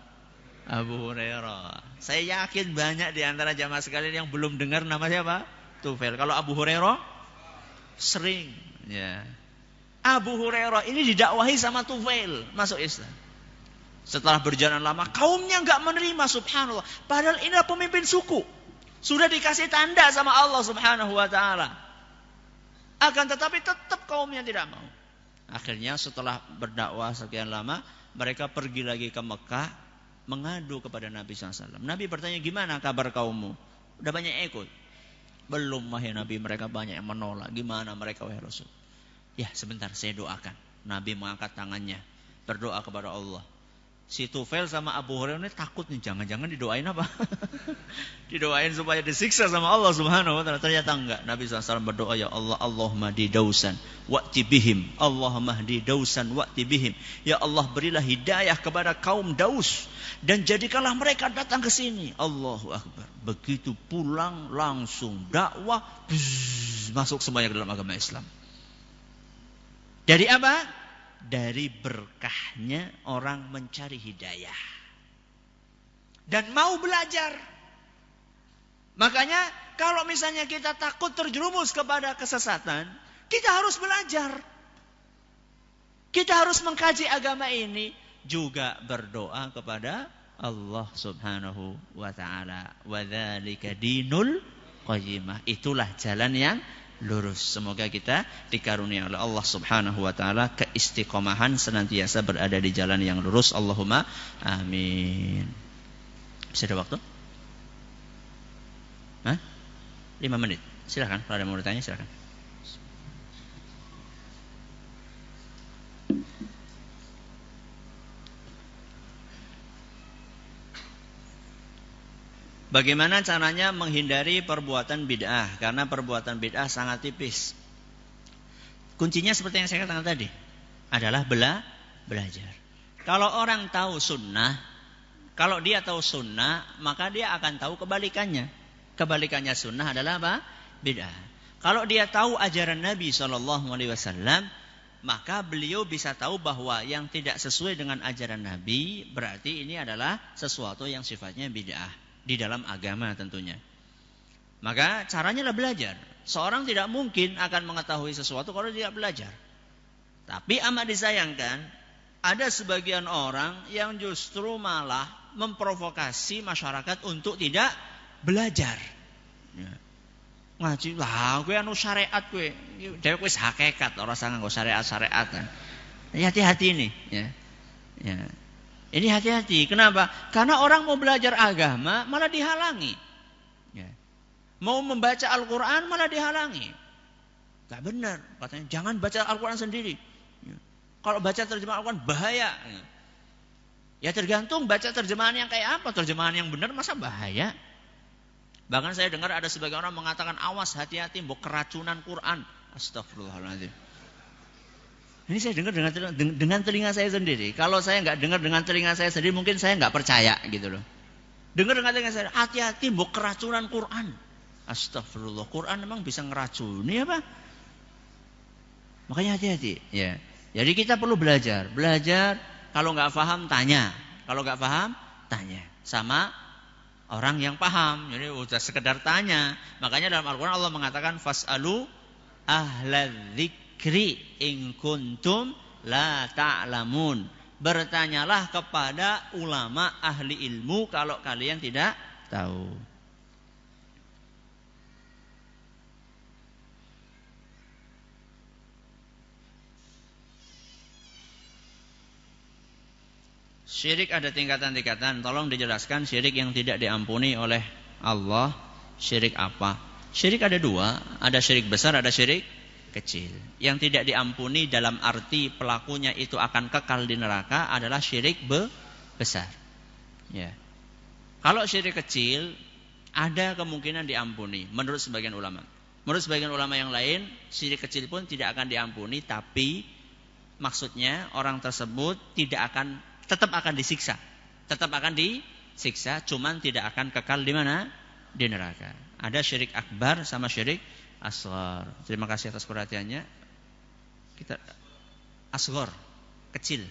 Speaker 1: Abu Hurairah. Saya yakin banyak di antara jamaah sekalian yang belum dengar nama siapa? Tufail. Kalau Abu Hurairah sering. Ya. Abu Hurairah ini didakwahi sama Tufail masuk Islam. Setelah berjalan lama, kaumnya enggak menerima, subhanallah. Padahal ini adalah pemimpin suku. Sudah dikasih tanda sama Allah subhanahu wa ta'ala. Akan tetapi tetap kaumnya tidak mau. Akhirnya setelah berdakwah sekian lama, mereka pergi lagi ke Mekah, mengadu kepada Nabi SAW. Nabi bertanya, gimana kabar kaummu? Udah banyak yang ikut? Belum, wahai Nabi, mereka banyak yang menolak. Gimana mereka, wahai Rasul? Ya, sebentar, saya doakan. Nabi mengangkat tangannya, berdoa kepada Allah. Si Tufail sama Abu Hurairah ini takut nih, jangan-jangan didoain apa? Didoain supaya disiksa sama Allah subhanahu wa ta'ala. Ternyata enggak. Nabi SAW berdoa, ya Allah, Allahumma hdi dausan wa'ti bihim. Allahumma hdi dausan wa'ti bihim. Ya Allah, berilah hidayah kepada kaum Daus. Dan jadikanlah mereka datang ke sini. Allahu Akbar. Begitu pulang langsung dakwah. Masuk semuanya ke dalam agama Islam. Dari apa? Dari berkahnya orang mencari hidayah dan mau belajar. Makanya kalau misalnya kita takut terjerumus kepada kesesatan, kita harus belajar. Kita harus mengkaji agama ini, juga berdoa kepada Allah subhanahu wa ta'ala. Wa dzalika dinul qayyimah. Itulah jalan yang lurus. Semoga kita dikaruniai oleh Allah subhanahu wa ta'ala keistiqomahan, senantiasa berada di jalan yang lurus. Allahumma amin. Bisa ada waktu? 5 menit. Silakan, kalau ada yang mau bertanya silakan. Bagaimana caranya menghindari perbuatan bid'ah? Karena perbuatan bid'ah sangat tipis. Kuncinya seperti yang saya katakan tadi, adalah belajar. Kalau orang tahu sunnah, kalau dia tahu sunnah, maka dia akan tahu kebalikannya. Kebalikannya sunnah adalah apa? Bid'ah. Kalau dia tahu ajaran Nabi SAW, maka beliau bisa tahu bahwa yang tidak sesuai dengan ajaran Nabi, berarti ini adalah sesuatu yang sifatnya bid'ah. Di dalam agama tentunya. Maka caranya adalah belajar. Seorang tidak mungkin akan mengetahui sesuatu kalau tidak belajar. Tapi amat disayangkan, ada sebagian orang yang justru malah memprovokasi masyarakat untuk tidak belajar. Ya. Ngaji, lah gue anu syariat gue. Dewek wis hakikat, orang sangat nggo syariat-syariat. Hati-hati ini. Ya. Ya. Ini hati-hati. Kenapa? Karena orang mau belajar agama malah dihalangi. Ya. Mau membaca Al-Quran malah dihalangi. Gak benar. Katanya jangan baca Al-Quran sendiri. Ya. Kalau baca terjemahan Al-Quran bahaya. Ya tergantung baca terjemahan yang kayak apa. Terjemahan yang benar masa bahaya. Bahkan saya dengar ada sebagian orang mengatakan, awas hati-hati mau keracunan Quran. Astagfirullahaladzim. Ini saya dengar dengan telinga saya sendiri. Kalau saya nggak dengar dengan telinga saya sendiri, mungkin saya nggak percaya gitu loh. Dengar dengan telinga saya, hati-hati mbok keracunan Quran. Astagfirullah, Quran memang bisa ngeracuni apa? Makanya hati-hati. Ya. Jadi kita perlu belajar. Belajar, kalau nggak paham tanya. Kalau nggak paham tanya sama orang yang paham. Jadi udah sekedar tanya. Makanya dalam Al-Quran Allah mengatakan fas'alu ahladzikri in kuntum la ta'lamun. Bertanyalah kepada ulama ahli ilmu kalau kalian tidak tahu. Syirik ada tingkatan-tingkatan. Tolong dijelaskan syirik yang tidak diampuni oleh Allah. Syirik apa? Syirik ada dua. Ada syirik besar, ada syirik kecil. Yang tidak diampuni dalam arti pelakunya itu akan kekal di neraka adalah syirik besar. Ya. Kalau syirik kecil ada kemungkinan diampuni menurut sebagian ulama. Menurut sebagian ulama yang lain, syirik kecil pun tidak akan diampuni, tapi maksudnya orang tersebut tetap akan disiksa. Tetap akan disiksa, cuman tidak akan kekal di mana? Di neraka. Ada syirik akbar sama syirik asghar. Terima kasih atas perhatiannya. Kita asghar, kecil.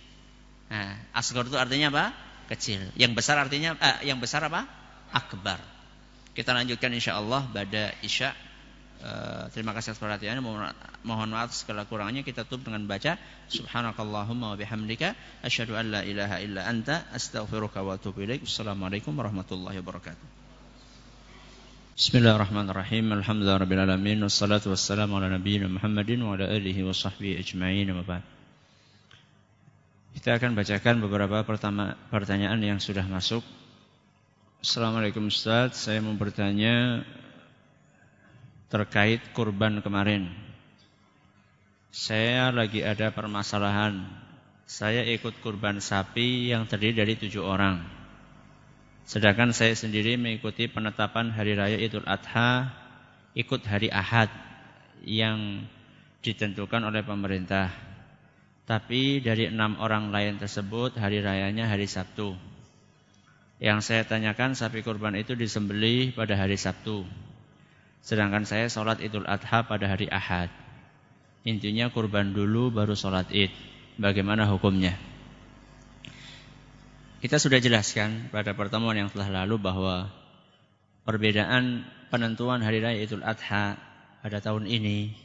Speaker 1: Nah, asghar itu artinya apa? Kecil. Yang besar artinya yang besar apa? Akbar. Kita lanjutkan insyaallah pada Isya. Terima kasih atas perhatiannya. Mohon maaf segala kurangnya. Kita tutup dengan baca subhanakallahumma wa bihamdika asyhadu an la ilaha illa anta astaghfiruka wa atubu ilaik. Assalamualaikum warahmatullahi wabarakatuh. Bismillahirrahmanirrahim. Alhamdulillahirabbil alamin wassalatu wassalamu ala nabiyyina Muhammadin wa ala alihi wa sahbihi ajma'in. Kita akan bacakan beberapa pertanyaan yang sudah masuk. Assalamualaikum Ustaz, saya mau bertanya terkait kurban kemarin. Saya lagi ada permasalahan. Saya ikut kurban sapi yang terdiri dari 7 orang. Sedangkan saya sendiri mengikuti penetapan hari raya Idul Adha, ikut hari Ahad yang ditentukan oleh pemerintah. Tapi dari 6 orang lain tersebut hari rayanya hari Sabtu. Yang saya tanyakan, sapi kurban itu disembelih pada hari Sabtu. Sedangkan saya sholat Idul Adha pada hari Ahad. Intinya kurban dulu baru sholat Id. Bagaimana hukumnya? Kita sudah jelaskan pada pertemuan yang telah lalu bahwa perbedaan penentuan hari raya Idul Adha pada tahun ini,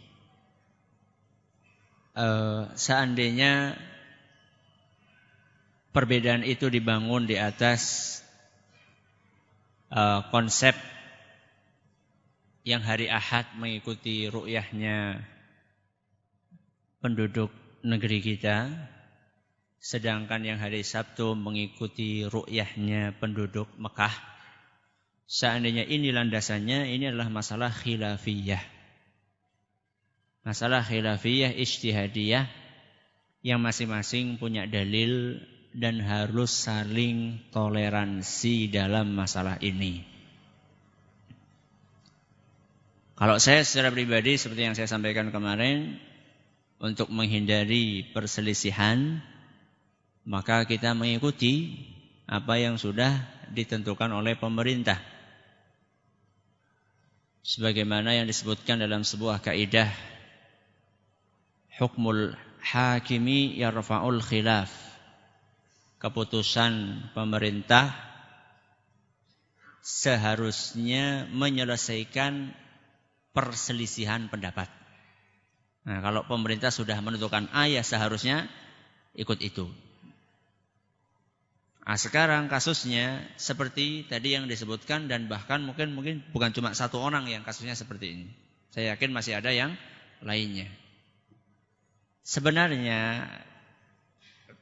Speaker 1: seandainya perbedaan itu dibangun di atas konsep yang hari Ahad mengikuti ru'yahnya penduduk negeri kita, sedangkan yang hari Sabtu mengikuti ru'yahnya penduduk Mekah. Seandainya ini landasannya, ini adalah masalah khilafiyah. Masalah khilafiyah ijtihadiyah yang masing-masing punya dalil dan harus saling toleransi dalam masalah ini. Kalau saya secara pribadi seperti yang saya sampaikan kemarin, untuk menghindari perselisihan, maka kita mengikuti apa yang sudah ditentukan oleh pemerintah. Sebagaimana yang disebutkan dalam sebuah kaidah, hukmul hakimi yarfa'ul khilaf. Keputusan pemerintah seharusnya menyelesaikan perselisihan pendapat. Nah, kalau pemerintah sudah menentukan A, ya seharusnya ikut itu. Nah, sekarang kasusnya seperti tadi yang disebutkan, dan bahkan mungkin bukan cuma 1 orang yang kasusnya seperti ini. Saya yakin masih ada yang lainnya. Sebenarnya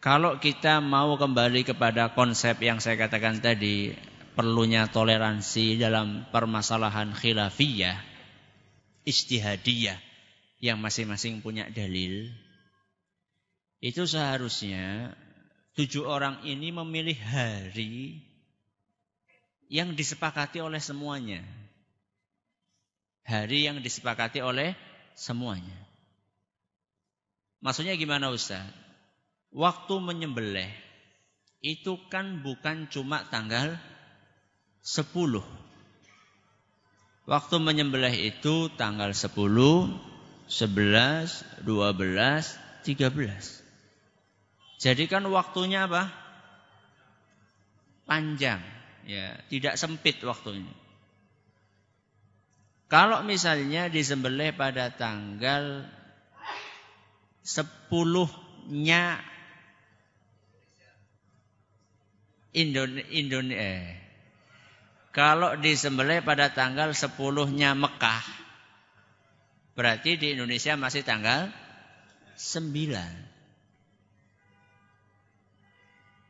Speaker 1: kalau kita mau kembali kepada konsep yang saya katakan tadi, perlunya toleransi dalam permasalahan khilafiyah, ijtihadiyah yang masing-masing punya dalil, itu seharusnya 7 orang ini memilih hari yang disepakati oleh semuanya. Hari yang disepakati oleh semuanya. Maksudnya gimana Ustaz? Waktu menyembelih itu kan bukan cuma tanggal 10. Waktu menyembelih itu tanggal 10, 11, 12, 13. Jadi kan waktunya apa? Panjang, ya, tidak sempit waktunya. Kalau misalnya disembelih pada tanggal 10-nya kalau disembelih pada tanggal 10-nya Mekah, berarti di Indonesia masih tanggal 9.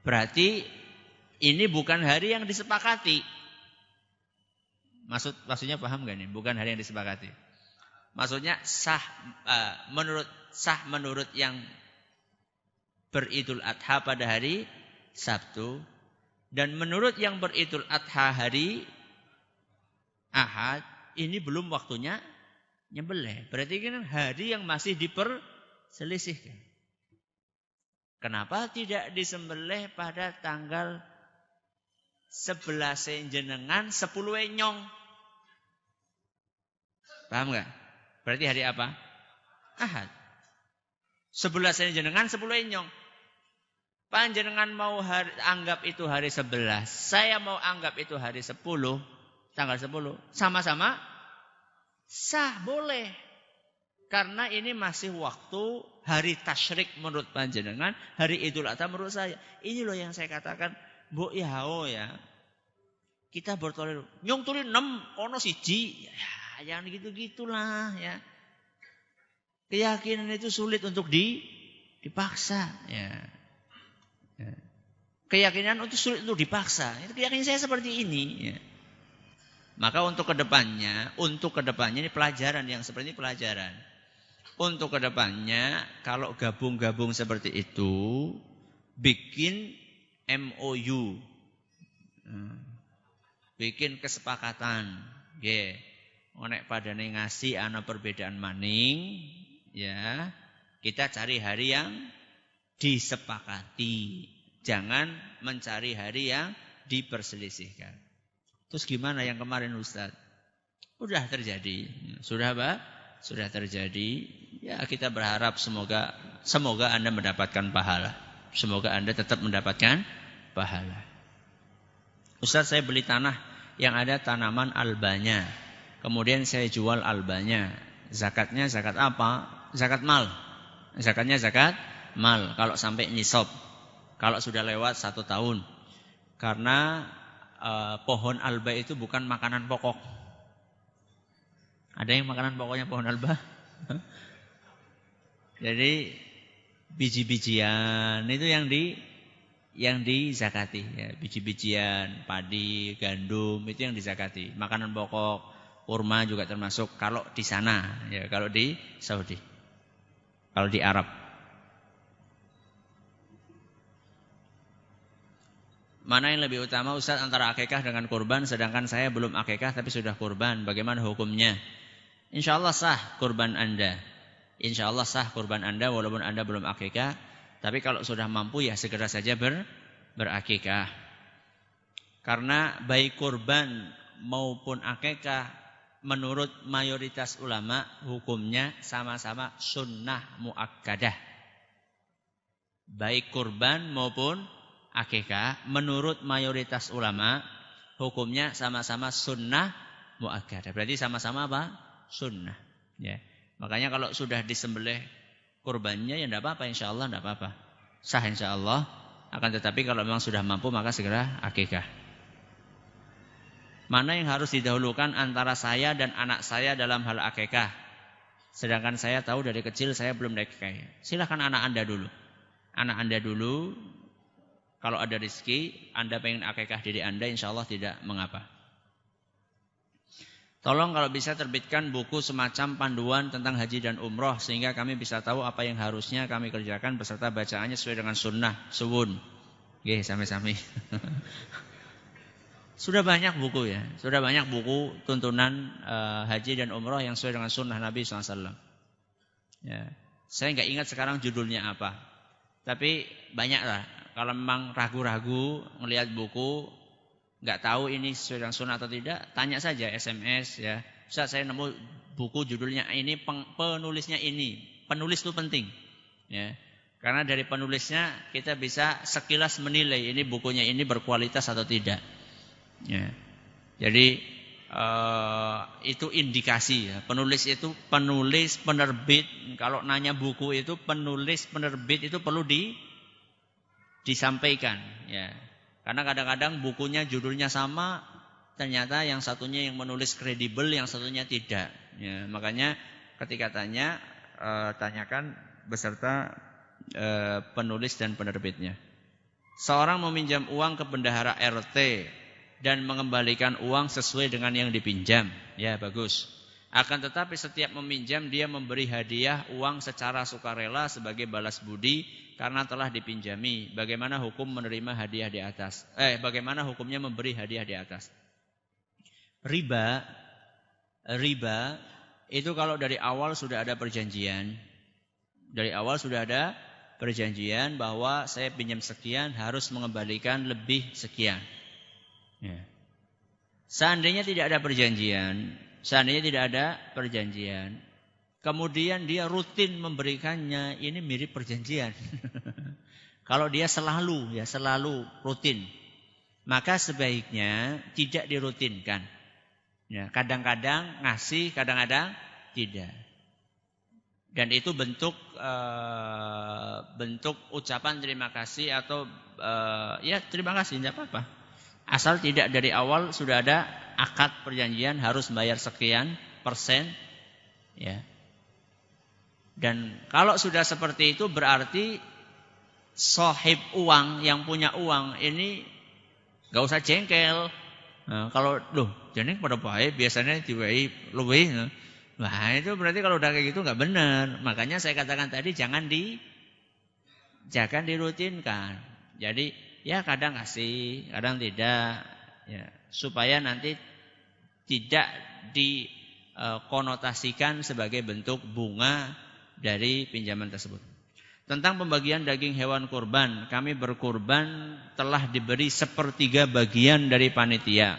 Speaker 1: Berarti ini bukan hari yang disepakati. Maksudnya paham gak nih? Bukan hari yang disepakati. Maksudnya menurut yang beridul adha pada hari Sabtu, dan menurut yang beridul adha hari Ahad, ini belum waktunya nyembelih. Berarti kan hari yang masih diperselisihkan. Kenapa tidak disembelih pada tanggal 11 jenengan 10 nyong? Paham nggak? Berarti hari apa? Ahad. 11 ini jenengan, 10 inyong. Panjenengan mau anggap itu hari 11, saya mau anggap itu hari 10, tanggal 10, sama-sama sah, boleh. Karena ini masih waktu hari tasyrik menurut panjenengan, hari Idul Adha menurut saya. Ini loh yang saya katakan, mbok yao ya. Kita bertoleransi. Nyong tuli 6, ono siji. Ya, jangan gitu-gitulah ya. Keyakinan itu sulit untuk dipaksa ya. Keyakinan itu sulit untuk dipaksa. Itu keyakinan saya seperti ini ya. Maka untuk kedepannya ini pelajaran yang seperti ini pelajaran. Untuk kedepannya kalau gabung-gabung seperti itu, bikin MOU, bikin kesepakatan, nek padane ngasih ana perbedaan maning, ya kita cari hari yang disepakati, jangan mencari hari yang diperselisihkan. Terus gimana yang kemarin Ustaz? Sudah terjadi, sudah apa? Sudah terjadi. Ya kita berharap semoga Anda mendapatkan pahala. Semoga Anda tetap mendapatkan pahala. Ustaz, saya beli tanah yang ada tanaman albanya. Kemudian saya jual albanya. Zakatnya zakat apa? Zakat mal. Zakatnya zakat mal. Kalau sampai nisab. Kalau sudah lewat 1 tahun. Karena pohon alba itu bukan makanan pokok. Ada yang makanan pokoknya pohon alba? Jadi biji-bijian itu yang dizakati ya. Biji-bijian, padi, gandum itu yang dizakati. Makanan pokok, kurma juga termasuk kalau di sana ya, kalau di Saudi. Kalau di Arab. Mana yang lebih utama Ustaz antara akikah dengan kurban, sedangkan saya belum akikah tapi sudah kurban, bagaimana hukumnya? Insyaallah sah kurban Anda. Insyaallah sah kurban Anda walaupun Anda belum akikah, tapi kalau sudah mampu ya segera saja berakikah. Karena baik kurban maupun akikah menurut mayoritas ulama hukumnya sama-sama sunnah muakkadah. Baik kurban maupun akikah menurut mayoritas ulama hukumnya sama-sama sunnah muakkadah. Berarti sama-sama apa? Sunnah. Ya. Makanya kalau sudah disembelih kurbannya ya tidak apa-apa, insyaallah tidak apa-apa. Sah insyaallah. Akan tetapi kalau memang sudah mampu maka segera akikah. Mana yang harus didahulukan antara saya dan anak saya dalam hal akikah? Sedangkan saya tahu dari kecil saya belum akikah. Silakan anak Anda dulu. Anak Anda dulu. Kalau ada rezeki, Anda pengen akikah diri Anda, insyaallah tidak mengapa. Tolong kalau bisa terbitkan buku semacam panduan tentang haji dan umroh sehingga kami bisa tahu apa yang harusnya kami kerjakan beserta bacaannya sesuai dengan sunnah. Suwun. Nggih, sami-sami. Sudah banyak buku ya. Sudah banyak buku tuntunan haji dan umroh yang sesuai dengan sunnah Nabi SAW. Ya. Saya nggak ingat sekarang judulnya apa. Tapi banyak lah. Kalau memang ragu-ragu melihat buku, nggak tahu ini sesuai dengan sunnah atau tidak, tanya saja SMS ya. Ustaz, saya nemu buku judulnya ini, penulisnya ini. Penulis itu penting ya. Karena dari penulisnya kita bisa sekilas menilai ini bukunya ini berkualitas atau tidak. Ya. Jadi itu indikasi ya. Penulis itu penerbit. Kalau nanya buku itu penulis penerbit itu perlu disampaikan ya. Karena kadang-kadang bukunya judulnya sama, ternyata yang satunya yang menulis kredibel, yang satunya tidak. Ya, makanya ketika tanyakan beserta penulis dan penerbitnya. Seorang meminjam uang ke bendahara RT dan mengembalikan uang sesuai dengan yang dipinjam. Ya, bagus. Akan tetapi setiap meminjam dia memberi hadiah uang secara sukarela sebagai balas budi karena telah dipinjami. Bagaimana hukum menerima hadiah di atas? Bagaimana hukumnya memberi hadiah di atas? Riba itu kalau dari awal sudah ada perjanjian. Dari awal sudah ada perjanjian bahwa saya pinjam sekian harus mengembalikan lebih sekian. Ya. Seandainya tidak ada perjanjian, Seandainya tidak ada perjanjian. Kemudian dia rutin memberikannya, ini mirip perjanjian. Kalau dia selalu rutin, maka sebaiknya tidak dirutinkan. Ya, kadang-kadang ngasih, kadang-kadang tidak. Dan itu bentuk ucapan terima kasih atau ya terima kasih, tidak apa-apa. Asal tidak dari awal sudah ada akad perjanjian harus bayar sekian persen, ya. Dan kalau sudah seperti itu berarti sahib uang yang punya uang ini gak usah jengkel. Nah, kalau jadi pada baik biasanya diwai lebih. Nah itu berarti kalau udah kayak gitu nggak benar. Makanya saya katakan tadi jangan dirutinkan. Jadi ya kadang kasih, kadang tidak, ya, supaya nanti tidak dikonotasikan sebagai bentuk bunga dari pinjaman tersebut. Tentang pembagian daging hewan kurban, kami berkurban telah diberi 1/3 bagian dari panitia.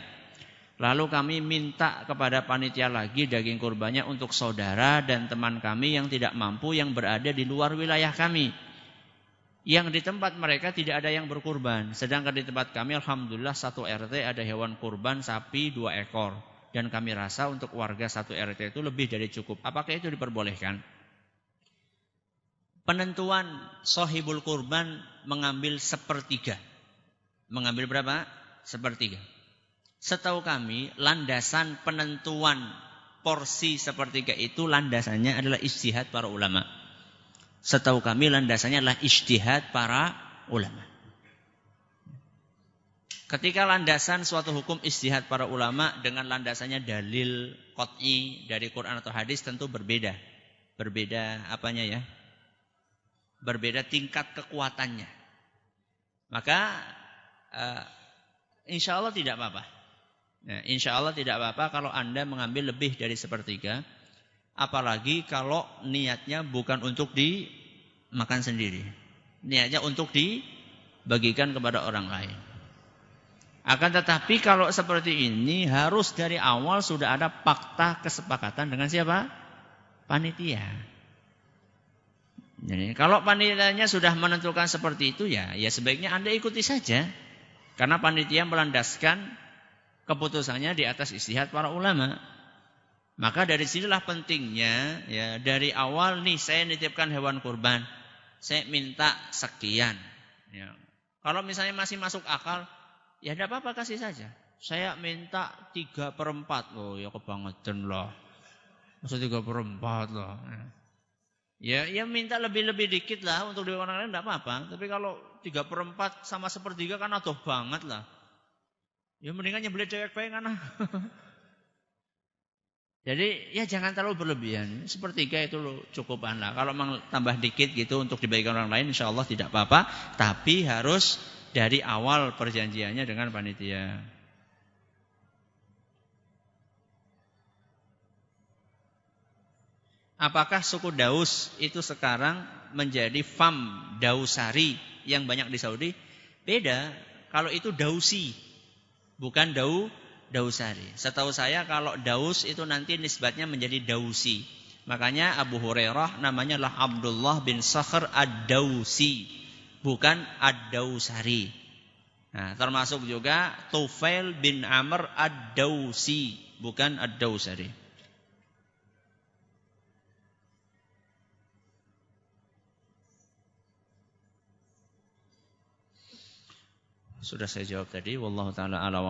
Speaker 1: Lalu kami minta kepada panitia lagi daging kurbannya untuk saudara dan teman kami yang tidak mampu yang berada di luar wilayah kami. Yang di tempat mereka tidak ada yang berkurban. Sedangkan di tempat kami alhamdulillah 1 RT ada hewan kurban sapi 2 ekor. Dan kami rasa untuk warga 1 RT itu lebih dari cukup. Apakah itu diperbolehkan? Penentuan sahibul kurban mengambil 1/3. Mengambil berapa? 1/3. Setahu kami landasan penentuan porsi 1/3 itu landasannya adalah ijtihad para ulama. Setahu kami landasannya adalah ijtihad para ulama. Ketika landasan suatu hukum ijtihad para ulama dengan landasannya dalil qat'i dari Quran atau hadis tentu berbeda. Berbeda apanya ya? Berbeda tingkat kekuatannya. Maka insya Allah tidak apa-apa. Nah, insya Allah tidak apa-apa kalau Anda mengambil lebih dari 1/3. Apalagi kalau niatnya bukan untuk dimakan sendiri. Niatnya untuk dibagikan kepada orang lain. Akan tetapi kalau seperti ini harus dari awal sudah ada fakta kesepakatan dengan siapa? Panitia. Jadi kalau panitianya sudah menentukan seperti itu ya sebaiknya Anda ikuti saja. Karena panitia melandaskan keputusannya di atas ijtihad para ulama. Maka dari sinilah pentingnya ya dari awal nih saya nitipkan hewan kurban. Saya minta sekian. Ya. Kalau misalnya masih masuk akal, ya tidak apa-apa kasih saja. Saya minta 3/4 loh, ya kebangetan lah. Masa 3/4 loh. Ya minta lebih-lebih dikit lah untuk di orang lain tidak apa-apa. Tapi kalau 3/4 sama 1/3 kan aduh banget lah. Ya mendingan nyembelih dewek bae kan. Jadi ya jangan terlalu berlebihan. 1/3 itu cukupan lah. Kalau memang tambah dikit gitu untuk dibagikan orang lain insya Allah tidak apa-apa. Tapi harus dari awal perjanjiannya dengan panitia. Apakah suku Daus itu sekarang menjadi fam Dausari yang banyak di Saudi? Beda. Kalau itu Dausi, bukan Dausari. Setahu saya kalau Daus itu nanti nisbatnya menjadi Dausi. Makanya Abu Hurairah namanya adalah Abdullah bin Sakhr ad-Dausi, bukan ad-Dausari. Nah, termasuk juga Tufail bin Amr ad-Dausi, bukan ad-Dausari. Sudah saya jawab tadi. Wallahu ta'ala a'lam.